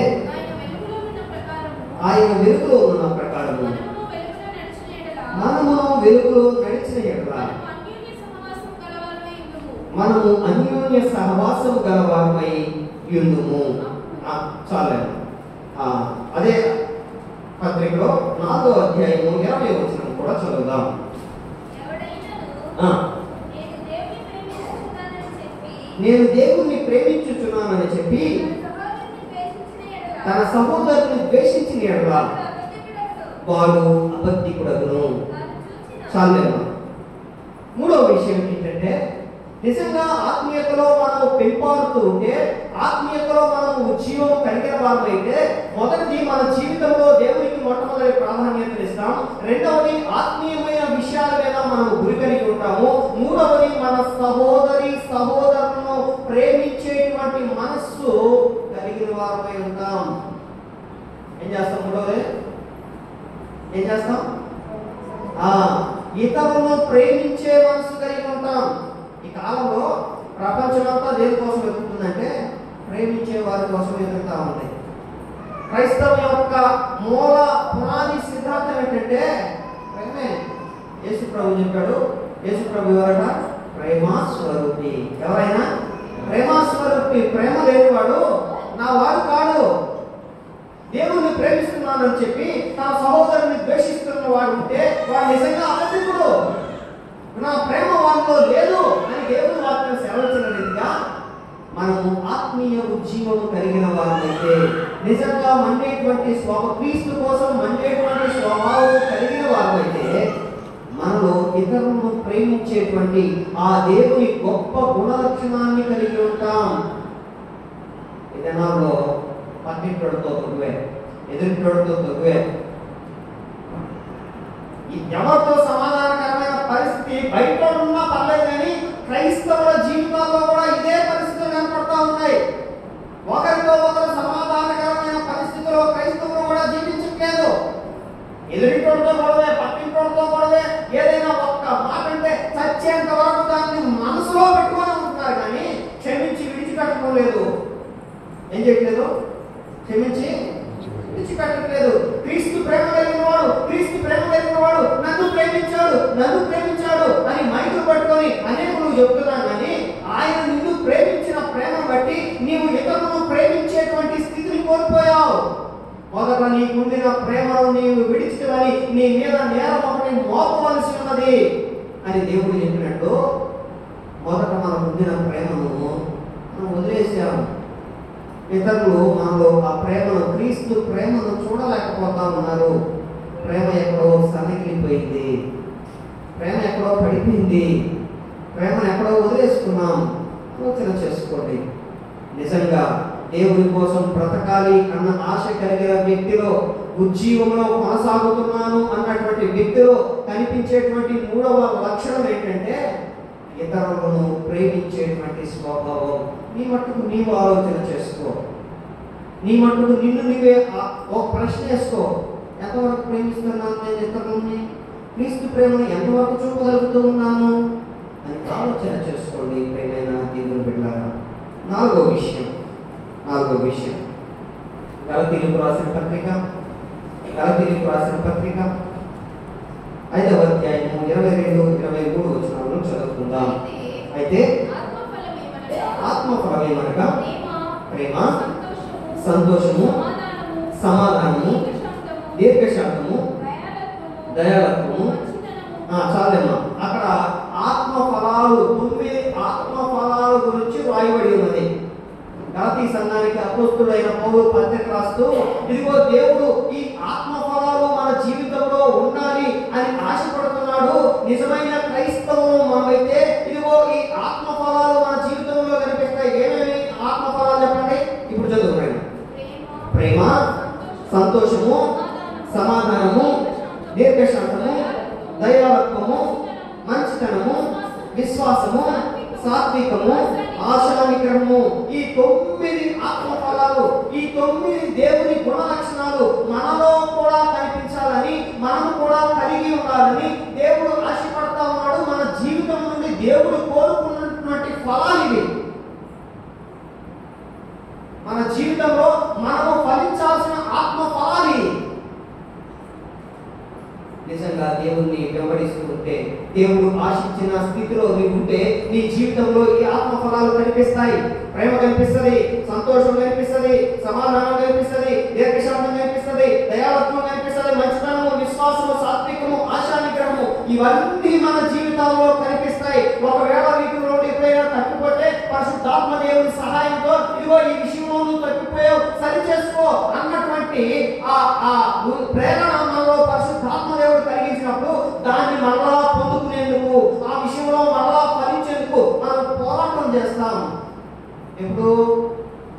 ఆయన వెలుగులో ఉన్న ప్రకారము మనము వెలుగులో నడిచిన ఎడల మనము అన్యోన్య సహవాసము గలవారమై యుందుము. చాలండి. అదే పత్రికలో 4వ అధ్యాయము 20వ వచనం కూడా చదువుదాం. నేను దేవుణ్ణి ప్రేమించుచున్నానని చెప్పి తన సహోదరుని ద్వేషించిన ఎడల వాడు అబద్ధికుడగును. చాలేమా. మూడవ విషయం ఏంటంటే, నిజంగా ఆత్మీయతలో మనం పెంపారుతూ ఉంటే, ఆత్మీయతలో మనం ఉజ్జీవం కలిగిన వారైతే, మొదటిది మన జీవితంలో దేవునికి మొట్టమొదటి ప్రాధాన్యత ఇస్తాం. రెండవది ఆత్మీయమైన విషయాల మీద మనం గురి కలిగి ఉంటాము. మూడవది మన సహోదరులను ప్రేమించేటువంటి మనస్సు కలిగిన వారమై ఉంటాం. ఏం చేస్తాం? మూడవది ఏం చేస్తాం? ఇతరులను ప్రేమించే మనసు కలిగి ఉంటాం. ఈ కాలంలో ప్రపంచమంతా దేని కోసం వెతుకుతుందంటే ప్రేమించే వారి కోసం వెతుకుతా ఉంది. క్రైస్తవం యొక్క మూల పునాది సిద్ధాంతం ఏంటంటే ప్రేమే. యేసు ప్రభు చెప్పాడు. యేసు ప్రభు ఎవరట? ప్రేమ స్వరూపి. ఎవరైనా ప్రేమ స్వరూపి. ప్రేమ లేనివాడు నా వాడు కాడు. దేవుణ్ణి ప్రేమిస్తున్నానని చెప్పి తన సహోదరుని ద్వేషిస్తున్న వాడు ఉంటే వాడు నిజంగా అబద్ధికుడు. నా ప్రేమ వారిలో లేదు అని దేవుని వాక్యం సెలవించినట్టుగా మనము ఆత్మీయ ఉజ్జీవము కలిగిన వారైతే, నిజంగా మండేటువంటి క్రీస్తు కోసం మండేటువంటి స్వభావం కలిగిన వారైతే, మనలో ఇతరులను ప్రేమించేటువంటి ఆ దేవుని గొప్ప గుణలక్షణాన్ని కలిగి ఉంటాం. ఈ దినాల్లో పక్కింటోడితో తగ్గువే, ఎదురింటోడితో తగ్గువే, ఎవరితో సమాధానకరమైన పరిస్థితి బయట ఉన్నా పర్లేదు, కానీ క్రైస్తవుల జీవితాల్లో కూడా ఇదే పరిస్థితులు కనపడతా ఉన్నాయి. ఒకరితో ఒకరు సమాధానకరమైన పరిస్థితిలో క్రైస్తవులు కూడా జీవించట్లేదు. ఎదురింటోడితో గొడవే, పక్కింటోడితో గొడవే, ఏదైనా ఒక్క మాట అంటే చచ్చేంత వరకు దాన్ని మనసులో పెట్టుకొని ఉంటున్నారు, కానీ క్షమించి విడిచిపెట్టలేదు. ఏం చేయట్లేదు? క్షమించి విడిచిపెట్టట్లేదు. క్రీస్తు ప్రేమ కలిగిన వాడు నన్ను ప్రేమించాడు అని మైకులు పట్టుకొని అనేకులు చెప్తున్నాను, కానీ ఆయన నిన్ను ప్రేమించిన ప్రేమను బట్టి నీవు ఇతరులను ప్రేమించేటువంటి స్థితిని కోల్పోయావు. మొదట నీకుండిన ప్రేమను నీవు విడిచితమని నీ మీద నేరం ఒకటి మోపవలసి ఉన్నది అని దేవుడు చెప్పినట్టు, మొదట మనం ఉండిన ప్రేమను మనం వదిలేసాము. ఇతరులు మనలో ఆ ప్రేమను, క్రీస్తు ప్రేమను చూడలేకపోతా ఉన్నారు. ప్రేమ ఎక్కడో సన్నగిలిపోయింది, ప్రేమ ఎక్కడో పడిపోయింది, ప్రేమను ఎక్కడో వదిలేసుకున్నాం. ఆలోచన చేసుకోండి. నిజంగా దేవుడి కోసం బ్రతకాలి అన్న ఆశ కలిగిన వ్యక్తిలో, ఉజ్జీవంలో కొనసాగుతున్నాను అన్నటువంటి వ్యక్తిలో కనిపించేటువంటి మూడవ లక్షణం ఏంటంటే ఇతరులను ప్రేమించేటువంటి స్వభావం. నీ మట్టుకు నీవు ఆలోచన చేసుకో. నీ మట్టుకు నిన్ను నీవే ఒక ప్రశ్న వేసుకో. ఎంతవరకు ప్రేమిస్తున్నాను నేను ఇతరులని? క్రీస్తు ప్రేమను ఎంతవరకు చూపగలుగుతూ ఉన్నాను అని ఆలోచన చేసుకోండి ప్రియమైన దేవుని బిడ్డలారా. నాలుగో విషయం గలతీయులకు రాసిన పత్రిక 5వ అధ్యాయము 22-23 వచనాలను చదువుకుందాం. అయితే ఆత్మఫలమేమనగా ప్రేమ, సంతోషము, సమాధానము, దీర్ఘశాంతము, దయాళత్వము. చాలమ్మా, అక్కడ ఆత్మఫలాలు 9 ఆత్మఫలాల గురించి రాయబడి ఉన్నది. గలతీ సంఘానికి అపోస్తుడైన పౌలు పత్రిక రాస్తూ, ఇదిగో దేవుడు ఈ ఆత్మఫలాలు మన జీవితంలో ఉండాలి అని ఆశపడుతున్నాడు. నిజమైన క్రైస్తవం మనమైతే ఇదిగో ఈ ఆత్మఫలాలు మన జీవితంలో కనిపిస్తాయి. ఏమేమి ఆత్మఫలాలు చెప్పండి? ఇప్పుడు చదువుకోండి. ప్రేమ, సంతోషము, సమాధానము, దీర్ఘశాంతము, దయాళత్వము, మంచితనము, విశ్వాసము, సాత్వికము, ఆశానిగ్రహము. ఈ 9 ఆత్మఫలాలు, ఈ 9 దేవుని గుణ లక్షణాలు మనలో కూడా కనిపించాలని, మనం కూడా కలిగి ఉండాలని దేవుడు ఆశపడతా ఉన్నాడు. మన జీవితం నుండి దేవుడు కోరుకున్నటువంటి ఫలాలు ఇవి. మన జీవితంలో మనము ఫలించాల్సిన ఆత్మ ఫలాలు. నిజంగా దేవుణ్ణి వెంబడిస్తూ ఉంటే, దేవుడు ఆశించిన స్థితిలో నీవు ఉంటే, నీ జీవితంలో ఈ ఆత్మ ఫలాలు కనిపిస్తాయి. ప్రేమ కనిపిస్తుంది, సంతోషం కనిపిస్తుంది, సమాధానం కనిపిస్తుంది, దీర్ఘశాంతం కనిపిస్తుంది, దయాళత్వం కనిపిస్తుంది, మంచితనము, విశ్వాసము, సాత్వికము, ఆశానిగ్రహము. ఇవన్నీ మన జీవితాల్లో కనిపిస్తాయి. ఒకవేళ వీటిలో ఎప్పుడైనా తప్పిపోతే పరిశుద్ధాత్మ దేవుని సహాయంతో ఇదిగో ఈ విషయంలో నువ్వు తప్పిపోయావు, సరి చేసుకో అన్నటువంటి ఆ ప్రేరణ మనలో పరిశుద్ధాత్మ దేవుడు కలిగించినప్పుడు దాన్ని మరలా పొందుకునేందుకు, ఆ విషయంలో మరలా ఫలించేందుకు మనం పోరాటం చేస్తాం. ఎప్పుడు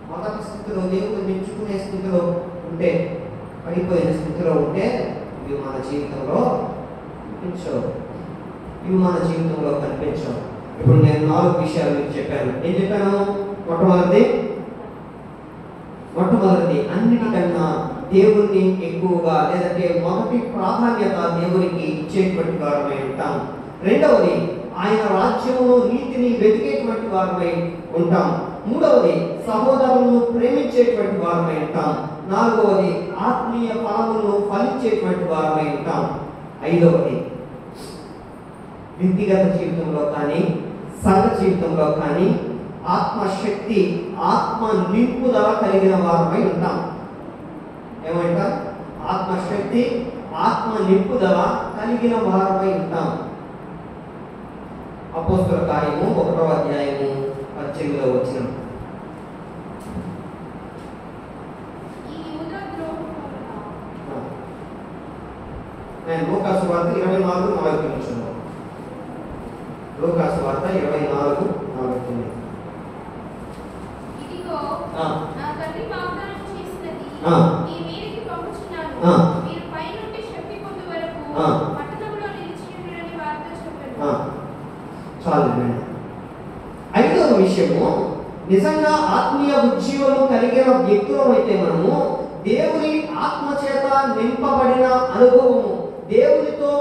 మొదటి స్థితిలో దేవుడు మెచ్చుకునే స్థితిలో ఉంటే, పడిపోయిన స్థితిలో ఉంటే ఇవి మన జీవితంలో కనిపించవు. ఇప్పుడు నేను 4 విషయాలు మీకు చెప్పాను. ఏం చెప్పాను? మొట్టమొదటిది అన్నిటికన్నా దేవుణ్ణి ఎక్కువగా, లేదంటే మొదటి ప్రాధాన్యత దేవునికి ఇచ్చేటువంటి వారమై ఉంటాం. రెండవది ఆయన రాజ్యమును, నీతిని వెతికేటువంటి వారమై ఉంటాం. మూడవది సహోదరులను ప్రేమించేటువంటి వారమై ఉంటాం. నాలుగవది ఆత్మీయ ఫలములను ఫలించేటువంటి వారమై ఉంటాం. ఐదవది వ్యక్తిగత జీవితంలో కానీ, సంఘ జీవితంలో కానీ ఆత్మశక్తి, ఆత్మ నింపుదల కలిగిన వారమై ఉంటాం. ఏమంటారు? ఆత్మశక్తి, ఆత్మ నింపుదల కలిగిన వారమై ఉంటాం. అపోస్తుల కార్యము 1వ అధ్యాయము 18వ వచనం. లూకా సువార్త 24:49. లూకా సువార్త 24:49. ఇదిగో నా తండ్రి వాగ్దానం చేసినది ఈ మీదికి పంపుచున్నాను, మీరు పైనుండి శక్తి పొందు వరకు పట్టణంలో నిలిచి ఉండుడని వారితో చెప్పాను. చాలు. ఐదవ విషయము, నిజంగా ఆత్మీయ ఉజ్జీవము కలిగిన వ్యక్తులమైతే మనము దేవుని ఆత్మ చేత నింపబడిన అనుభవము, దేవునితో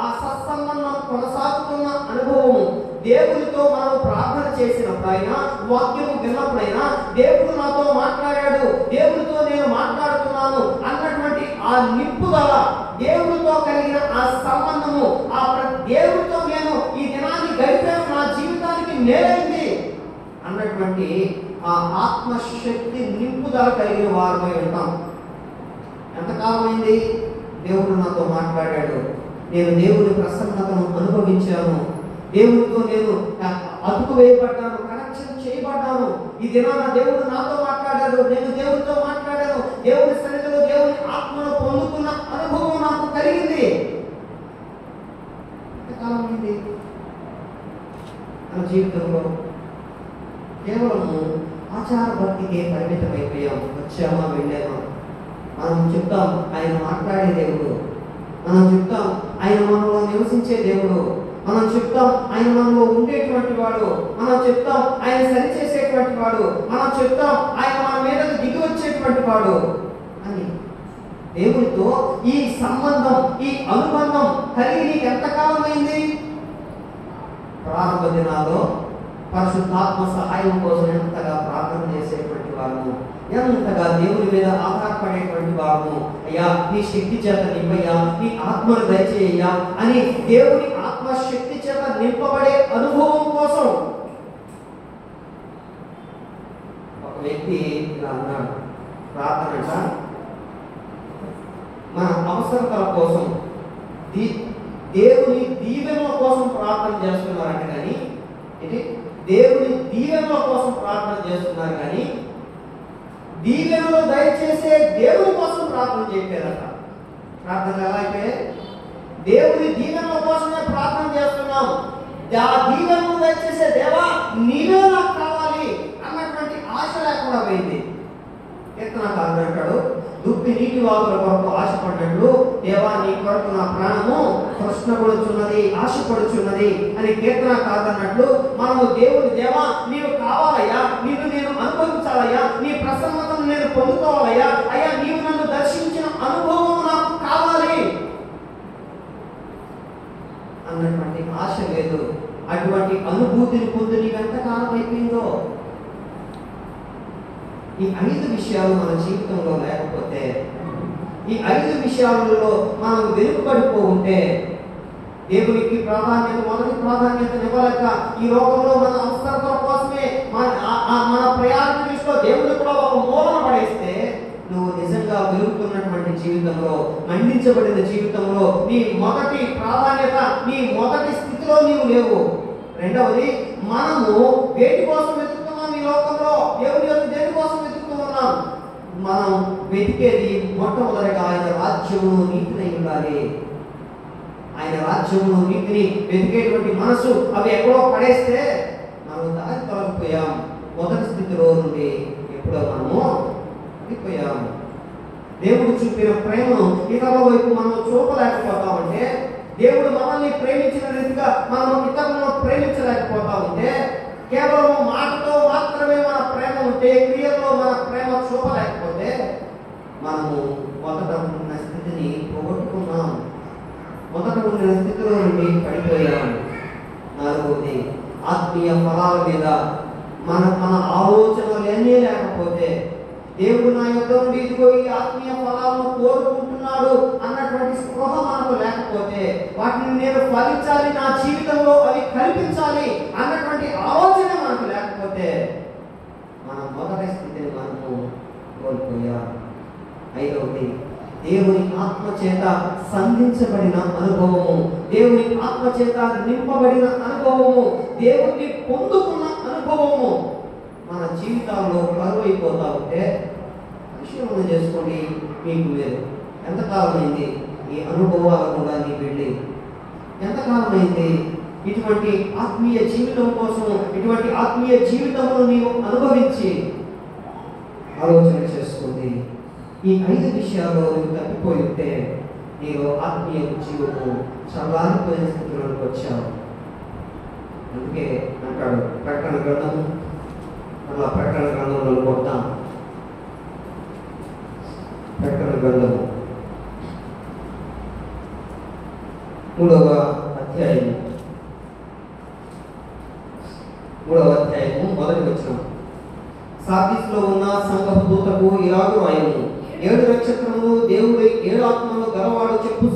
ఆ సత్సంబంధం కొనసాగుతున్న అనుభవము, దేవునితో మనం ప్రార్థన చేసినప్పుడైనా, వాక్యము విన్నప్పుడైనా దేవుడు నాతో మాట్లాడాడు, దేవునితో నేను మాట్లాడుతున్నాను అన్నటువంటి ఆ నింపుదల, దేవునితో కలిగిన ఆ సంబంధము, ఆ దేవునితో నేను ఈ దినాన్ని గడిపాను, నా జీవితానికి మేలైంది అన్నటువంటి ఆ ఆత్మశక్తి నింపుదల కలిగిన వారమై ఉంటాం. ఎంతకాలమైంది దేవుడు నాతో మాట్లాడాడు, నేను దేవుని ప్రసన్నతను అనుభవించాను, దేవునితో నేను అదుపు వేయబడ్డాను, కనెక్షన్ చేయబడ్డాను. ఈ దినాన దేవుడు నాతో మాట్లాడాడు, నేను దేవునితో మాట్లాడాను, దేవుని సన్నిధిలో దేవుని ఆత్మను పొందుకున్న అనుభవం నాకు కలిగింది. ఎంతకాలమైంది మన జీవితంలో కేవలము ఆచార భక్తికే పరిమితమైపోయాం. వచ్చామా, వెళ్ళామా. మనం చెప్తాం ఆయన మాట్లాడే దేవుడు, మనం చెప్తాం ఆయన మనలో నివసించే దేవుడు, మనం చెప్తాం ఆయన మనలో ఉండేటువంటి వాడు, మనం చెప్తాం ఆయన సరిచేసేటువంటి వాడు, మనం చెప్తాం ఆయన మన మీద దిగి వచ్చేటువంటి వాడు అని. దేవుడితో ఈ సంబంధం, ఈ అనుబంధం కలిగి నీకు ఎంతకాలం అయింది? ప్రారంభ దినాల్లో పరిశుద్ధాత్మ సహాయం కోసం ఎంతగా ప్రార్థన చేసేటువంటి వారము, ఎంతగా దేవుని మీద ఆధారపడేటువంటి వారము. అయ్యా నీ శక్తి చేత నింపయ్యా, నీ ఆత్మను దయచేయ్యా అని దేవుని ఆత్మశక్తి చేత నింపబడే అనుభవం కోసం ఒక వ్యక్తి ఇలా అన్నాడు, ప్రార్థన మన అవసరతల కోసం దేవుని దీవెనల కోసం ప్రార్థన చేస్తున్నారంట, కానీ ఇది దేవుని దీవెనల కోసం ప్రార్థన చేస్తున్నారు, కానీ దీవెనలు దయచేసే దేవుని కోసం ప్రార్థన చేయలేదట. ప్రార్థన ఎలా అయితే దేవుని దీవెనల కోసమే ప్రార్థన చేస్తున్నాం, ఆ దీవెనలు దయచేసే దేవా నీవే నాకు కావాలి అన్నటువంటి ఆశ లేకుండా పోయింది. కీర్తనకారుడు అంటాడు, దుప్పి నీటి వాగుల కొరకు ఆశపడినట్లు దేవా నీ కొరకు నా ప్రాణము తృష్ణపడుచున్నది, ఆశపడుచున్నది అని కీర్తనకారుడు అన్నట్లు మనము దేవుని దేవా నీవు కావాలయ్యా, నిన్ను నేను అనుభవించాలయ్యా, నీ ప్రసన్నతను నేను పొందుకోవాలయ్యా, అయ్యా నీవు నన్ను దర్శించిన అనుభవం నాకు కావాలి అన్నటువంటి ఆశ లేదు. అటువంటి అనుభూతిని పొంది నీకు ఎంతకాలం అయిపోయిందో. ఈ 5 విషయాలు మన జీవితంలో లేకపోతే, ఈ 5 విషయాలలో మనం వెనుకబడిపో ఉంటే, దేవునికి మొదటి ప్రాధాన్యత ఇవ్వలేక ఈ లోకంలో మన అవసరతల కోసమే మన ప్రయారిటీ లిస్టులో దేవుని కూడా ఒక మూలన పడేస్తే, నువ్వు నిజంగా వెలుగుతున్నటువంటి జీవితంలో, మండించబడిన జీవితంలో నీ మొదటి ప్రాధాన్యత, నీ మొదటి స్థితిలో నీవు లేవు. రెండవది, మనము వేటి కోసం వెతుకుతున్నాం ఈ లోకంలో, దేవుని యొక్క దేని కోసం వెతుకుతూ ఉన్నాం? మనం వెతికేది మొట్టమొదటిగా ఆయన రాజ్యమును నీతిని ఉండాలి. ఆయన రాజ్యమును నీతిని వెతికేటువంటి మనసు అవి ఎక్కడో పడేస్తే మనం దారి తొలగిపోయాం. మొదటి స్థితిలో నుండి ఎప్పుడో మనము పడిపోయాం. దేవుడు చూపిన ప్రేమను ఇతరుల వైపు మనం చూపలేకపోతా ఉంటే, దేవుడు మనల్ని ప్రేమించిన రీతిగా మనం ఇతరులను ప్రేమించలేకపోతా ఉంటే, కేవలం మాటతో మాత్రమే మన ప్రేమ ఉంటే, క్రియల్లో మన ప్రేమ చూపలేకపోతే, మనము మొదట ఉన్న స్థితిని పోగొట్టుకున్నాం, మొదట ఉన్న స్థితిలో నుండి పడిపోయాం. నాలుగవది, ఆత్మీయ ఫలాల మీద మన ఆలోచనలు ఎన్ని లేకపోతే, దేవుడు నా యొక్క నుండి ఇదిగో ఈ ఆత్మీయ ఫలాలను కోరుకుంటున్నాడు అన్నటువంటి స్పృహ మనకు లేకపోతే, వాటిని నేను ఫలించాలి, నా జీవితంలో అవి కల్పించాలి అన్నటువంటి ఆలోచన మనకు లేకపోతే, మన మొదటి స్థితిని మనము కోల్పోయాం. ఐదవది, దేవుని ఆత్మ చేత సంధించబడిన అనుభవము, దేవుని ఆత్మ చేత నింపబడిన అనుభవము, దేవుణ్ణి పొందుకున్న అనుభవము మన జీవితాల్లో కరువైపోతా ఉంటే, పరిశీలన చేసుకోండి. మీకు మీరు ఎంతకాలమైంది ఈ అనుభవాల కూడా నీ వెళ్ళి? ఎంతకాలమైంది ఇటువంటి ఆత్మీయ జీవితం కోసం, ఇటువంటి ఆత్మీయ జీవితమును నీవు అనుభవించి? ఆలోచన చేసుకోండి. ఈ 5 విషయాల్లో నువ్వు తప్పిపోయి ఉంటే, నీవు ఆత్మీయ జీవము చల్లారిపోయిన స్థితిలోకి వచ్చావు. అందుకే అంటాడు ప్రకటన గ్రంథము, అలా ప్రకటన గ్రంథంలో కొడతాం. ప్రకటన గ్రంథము 3వ అధ్యాయము 1వ వచనం. సార్దీస్‌లో ఉన్న సంఘపు దూతకు ఇలాగు రాయుము, 7 నక్షత్రములు దేవుడు 7 ఆత్మలు గలవాడు చెప్పు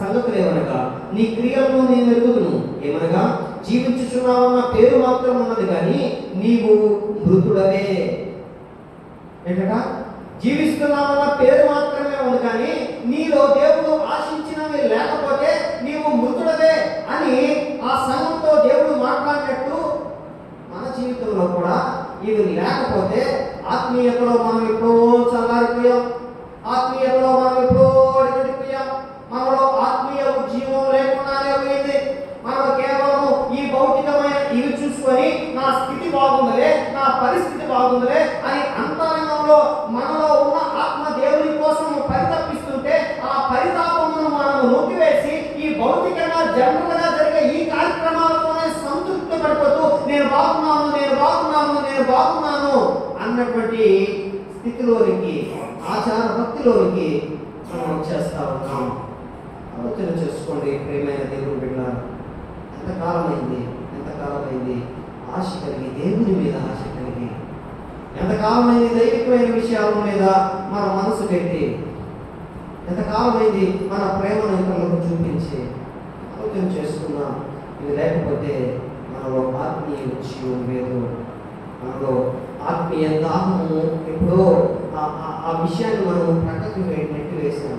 సంగతులేవనగా, నీ క్రియలను నేను ఎరుగుదును. ఏమనగా, జీవించుచున్నావన్న పేరు మాత్రం ఉన్నది కానీ నీవు మృతుడవే. ఏంటట? జీవిస్తున్నావన్న పేరు మాత్రమే ఉంది కానీ నీలో దేవుడు ఆశించినవి లేకపోతే నీవు మృతుడవే అని ఆ సంఘంతో దేవుడు మాట్లాడినట్టు మన జీవితంలో కూడా ఇవి లేకపోతే, ఆత్మీయతలో మనం ఎప్పుడో చల్లారిపోయాం, ఆత్మీయతలో మనం ఎప్పుడో అడిగడిపోయాం, మనలో ఆత్మీయ జీవం లేకుండానే పోయింది. మనం కేవలం ఈ భౌతికమైన ఇవి చూసుకొని నా స్థితి బాగుందలే, నా పరిస్థితి బాగుందలే అని అంతరంగంలో మనలో ఉన్న ఆత్మ దేవుని కోసం పరితపిస్తుంటే, ఆ పరితాపమును మనము నొక్కివేసి ఈ భౌతికంగా జనరల్గా జరిగే ఈ కార్యక్రమాలతోనే సంతృప్తి పడిపోతూ నేను బాగున్నాను, నేను బాగున్నాను, నేను బాగున్నాను అన్నటువంటి స్థితిలోనికి, ఆచార భక్తిలోనికి మనం వచ్చేస్తా ఉన్నాం. ఆలోచన చేసుకోండి ప్రియమైన దేవుని బిడ్డలారా, ఎంతకాలమైంది ఎంతకాలమైంది ఆశ కలిగి, దేవుని మీద ఆశ కలిగి, ఎంతకాలమైంది దైవికమైన విషయాల మీద మన మనసు పెట్టి, ఎంతకాలమైంది మన ప్రేమను ఇతరులకు చూపించి ఆలోచన చేసుకున్నాం. ఇది లేకపోతే మనలో ఆత్మీయ జీవం లేదు, మనలో ఆత్మీయ దాహము ఎప్పుడో ఆ విషయాన్ని మనం ప్రక్కకి నెట్టి వేసాం.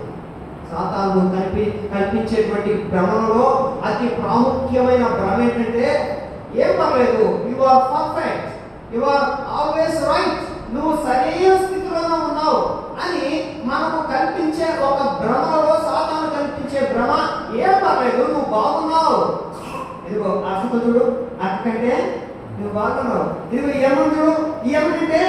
సాతాను కల్పించేటువంటి భ్రమలో అతి ప్రాముఖ్యమైన భ్రమ ఏంటంటే, ఏం పర్లేదు, you are perfect, you are always right, నువ్వు సరైన స్థితిలోనే ఉన్నావు అని మనకు కల్పించే ఒక భ్రమలో, సాతాను కల్పించే భ్రమ, ఏం పర్లేదు, నువ్వు బాగున్నావు, ఇదిగో అసలు చూడు అక్కడంటే నువ్వు బాగున్నావు, ఇదిగో ఏమని చూడు ఏమంటే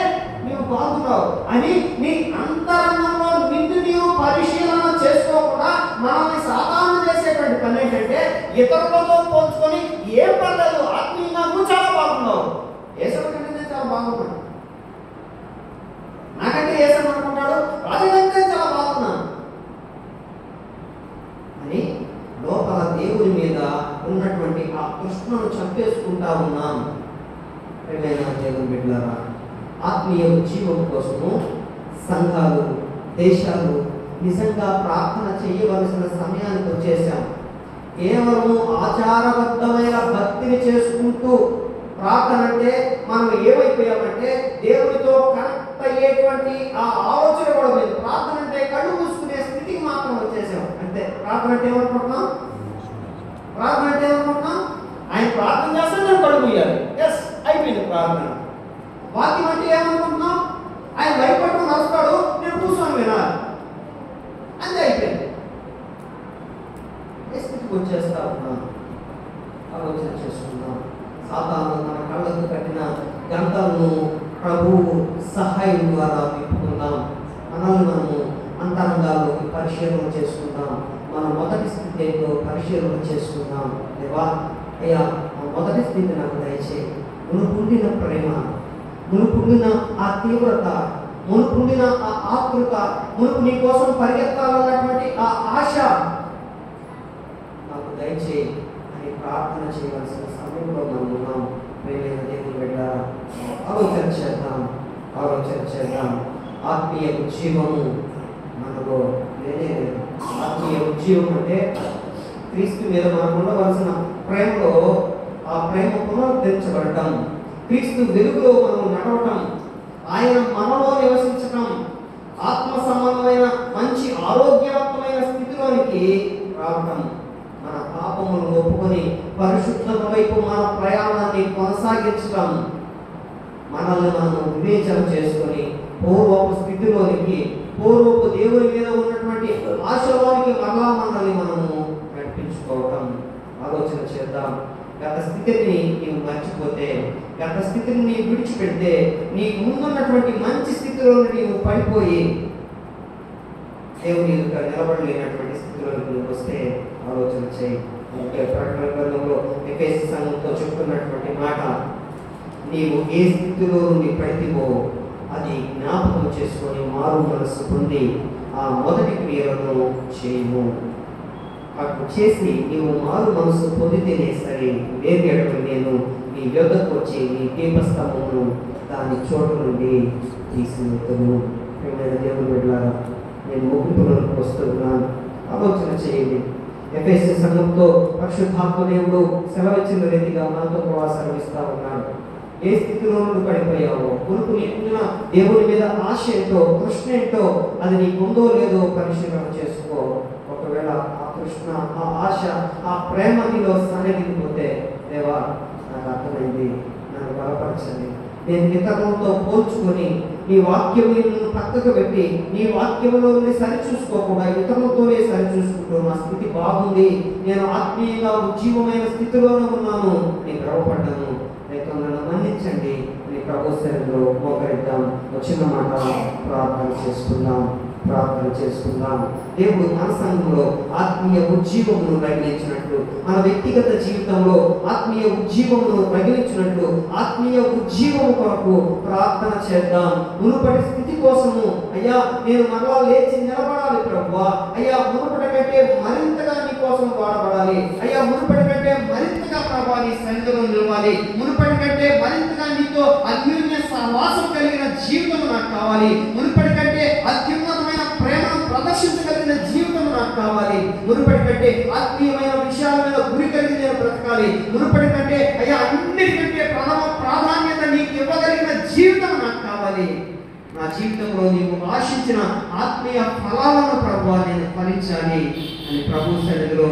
నువ్వు బాగున్నావు అని నీ అంతరంగంలో నిన్ను నీవు పరిశీలన చేసుకోకుండా మనల్ని సాధారణ చేసేటువంటి పని ఏంటంటే, ఇతరులతో పోల్చుకొని ఏం పర్లేదు, ఆత్మీయంగా నువ్వు చాలా బాగున్నావు, ఏసవ కంటే నేను చాలా బాగున్నాను, నాకంటే ఏసం అనుకుంటాడు, రాజకంటే చాలా బాగున్నాను అని లోపల దేవుని మీద ఉన్నటువంటి ఆ కృష్ణను చంపేసుకుంటా ఉన్నాం. దేవుని బిడ్డలారా, ఆత్మీయ జీవం కోసము సంఘాలు, దేశాలు నిజంగా ప్రార్థన చేయవలసిన సమయానికి వచ్చేసాం. కేవలము ఆచారబద్ధమైన భక్తిని చేసుకుంటూ ప్రార్థన అంటే మనం ఏమైపోయామంటే దేవునితో కనెక్ట్ అయ్యేటువంటి ఆ ఆలోచన కూడా లేదు. ప్రార్థన అంటే కళ్ళు మూసుకునే స్థితికి మాత్రం వచ్చేసాం. అంటే ప్రార్థన అంటే ఏమనుకుంటున్నాం, ప్రార్థన అంటే ఏమనుకుంటున్నాం, ఆయన ప్రార్థన చేస్తే నేను కళ్ళు మూయాలి, ఎస్ అయిపోయింది ప్రార్థన. వాక్యం అంటే ఏమనుకుంటున్నాం, ఆయన భయపడుతూ నడుస్తాడు, నేను కూర్చొని వినాలి, అంతే అయిపోయింది. ఏ స్థితికి వచ్చేస్తా ఉన్నాం, ఆలోచన చేసుకున్నాం. సాతాను మన కళ్ళకు కట్టిన గంటలను ప్రభువు సహాయం ద్వారా విప్పుకుందాం. మనల్ని మనము అంతరంగాల్లోకి పరిశీలన చేసుకుందాం. మన మొదటి స్థితి ఏంటో పరిశీలన చేసుకుందాం. దేవా అయ్యా, మొదటి స్థితి నాకు దయచేయి. మునుపుండిన ప్రేమ, మునుపుండిన ఆ తీవ్రత, మునుపుండిన ఆ ఆతృత, మునుపు నీ కోసం పరిగెత్తాలన్నటువంటి ఆ ఆశ నాకు దయచేయి అని ప్రార్థన చేయవలసిన సమయంలో మనం ఉన్నాం. ప్రియమైన దేవుని బిడ్డ, ఆలోచన చేద్దాం, ఆలోచన చేద్దాం. ఆత్మీయ ఉజ్జీవము మనలో లేనే లేదు. ఆత్మీయ ఉజ్జీవం అంటే క్రీస్తు మీద మనకు ఉండవలసిన ప్రేమలో ఆ ప్రేమ పునరుద్ధరించబడటం, క్రీస్తు వెలుగులో మనం నడవటం, ఆయన మనలో నివసించటం, ఆత్మ సంబంధమైన మంచి ఆరోగ్యవంతమైన స్థితిలోనికి రావటం, మన పాపములను ఒప్పుకొని పరిశుద్ధత వైపు మన ప్రయాణాన్ని కొనసాగించటం, మనల్ని మనం వివేచన చేసుకొని పూర్వపు స్థితిలోనికి, పూర్వపు దేవుని మీద ఉన్నటువంటి ఆశలోనికి మరలా మనల్ని మనము నడిపించుకోవటం. ఆలోచన చేద్దాం. గత స్థితిని నీవు మర్చిపోతే, గత స్థితిని నీవు విడిచిపెడితే, నీకు ముందున్నటువంటి మంచి స్థితిలో నీవు పడిపోయి దేవుని యొక్క నిలబడలేనటువంటి స్థితిలోకి నువ్వు వస్తే ఆలోచన చేయి. ప్రకటన గ్రంథంలో ఎఫెసీ సంఘంతో చెప్తున్నటువంటి మాట, నీవు ఏ స్థితిలో నుండి పడితివో అది జ్ఞాపకం చేసుకొని మారు మనస్సు పొంది ఆ మొదటి క్రియలను చేయము. అటు చేసి నీవు మారు మనసు పొందితేనే సరే, వేరేటప్పుడు నేను నీ యొద్దకు వచ్చి నీ దీపస్తంభమును దాని చోటు నుండి తీసివేతును. ప్రియమైన దేవుని బిడ్డలారా, నేను ముగింపులోకి వస్తున్నాను. ఆలోచన చేయండి. ఎఫెసీ సంఘంతో పరిశుద్ధాత్మ దేవుడు సెలవిచ్చిన రీతిగా మనతో కూడా సెలవిస్తా ఉన్నాడు. ఏ స్థితిలో నుండి పడిపోయావో, కొనుకు నీకున్న దేవుని మీద ఆశ ఏంటో, కృష్ణ ఏంటో, అది నీకుందో లేదో పరిశీలన చేసుకో. ఒకవేళ ఆ కృష్ణ, ఆ ఆశ, ఆ ప్రేమ నీలో సన్నగిలిపోతే, దేవా నాకు అర్థమైంది, నన్ను బలపరచండి. నేను ఇతరులతో పోల్చుకొని నీ వాక్యములను పక్కకు పెట్టి నీ వాక్యములో సరిచూసుకోకుండా ఇతరులతోనే సరిచూసుకుంటూ నా స్థితి బాగుంది, నేను ఆత్మీయంగా ఉజ్జీవమైన స్థితిలోనే ఉన్నాను, నేను గర్వపడ్డాను, రేపు నన్ను మన్నించండి అని ప్రభు సన్నిధిలో మోకరిద్దాం. వచ్చిన మాట ప్రార్థన చేసుకుందాం, ప్రార్థన చేసుకుందాం. దేవుడు మన సంఘంలో ఆత్మీయ ఉజ్జీవమును రగిలించినట్లు, మన వ్యక్తిగత జీవితంలో ఆత్మీయ ఉజ్జీవమును రగిలించినట్లు, ఆత్మీయ ఉజ్జీవము కొరకు ప్రార్థన చేద్దాం. మునుపటి స్థితి కోసము, అయ్యా నేను మరలా లేచి నిలబడాలి ప్రభువా, అయ్యా మునుపటి కంటే మరింతగా నీ కోసం వాడబడాలి, అయ్యా మునుపటి కంటే మరింతగా ప్రభావ నీ సన్నిధిలో నిలవాలి, కావాలి. మునుపటి కంటే అత్యున్నతమైన ప్రేమను ప్రదర్శించగలిగిన జీవితం నాకు కావాలి. మునుపటి కంటే ఆత్మీయమైన విషయాల మీద గురి కలిగి నేను బ్రతకాలి. మునుపటి కంటే అయ్యా అన్నిటికంటే ప్రథమ ప్రాధాన్యత నీకు ఇవ్వగలిగిన జీవితం నాకు కావాలి. నా జీవితంలో నీవు ఆశించిన ఆత్మీయ ఫలాలను ప్రభువా నేను ఫలించాలి అని ప్రభు సన్నిధిలో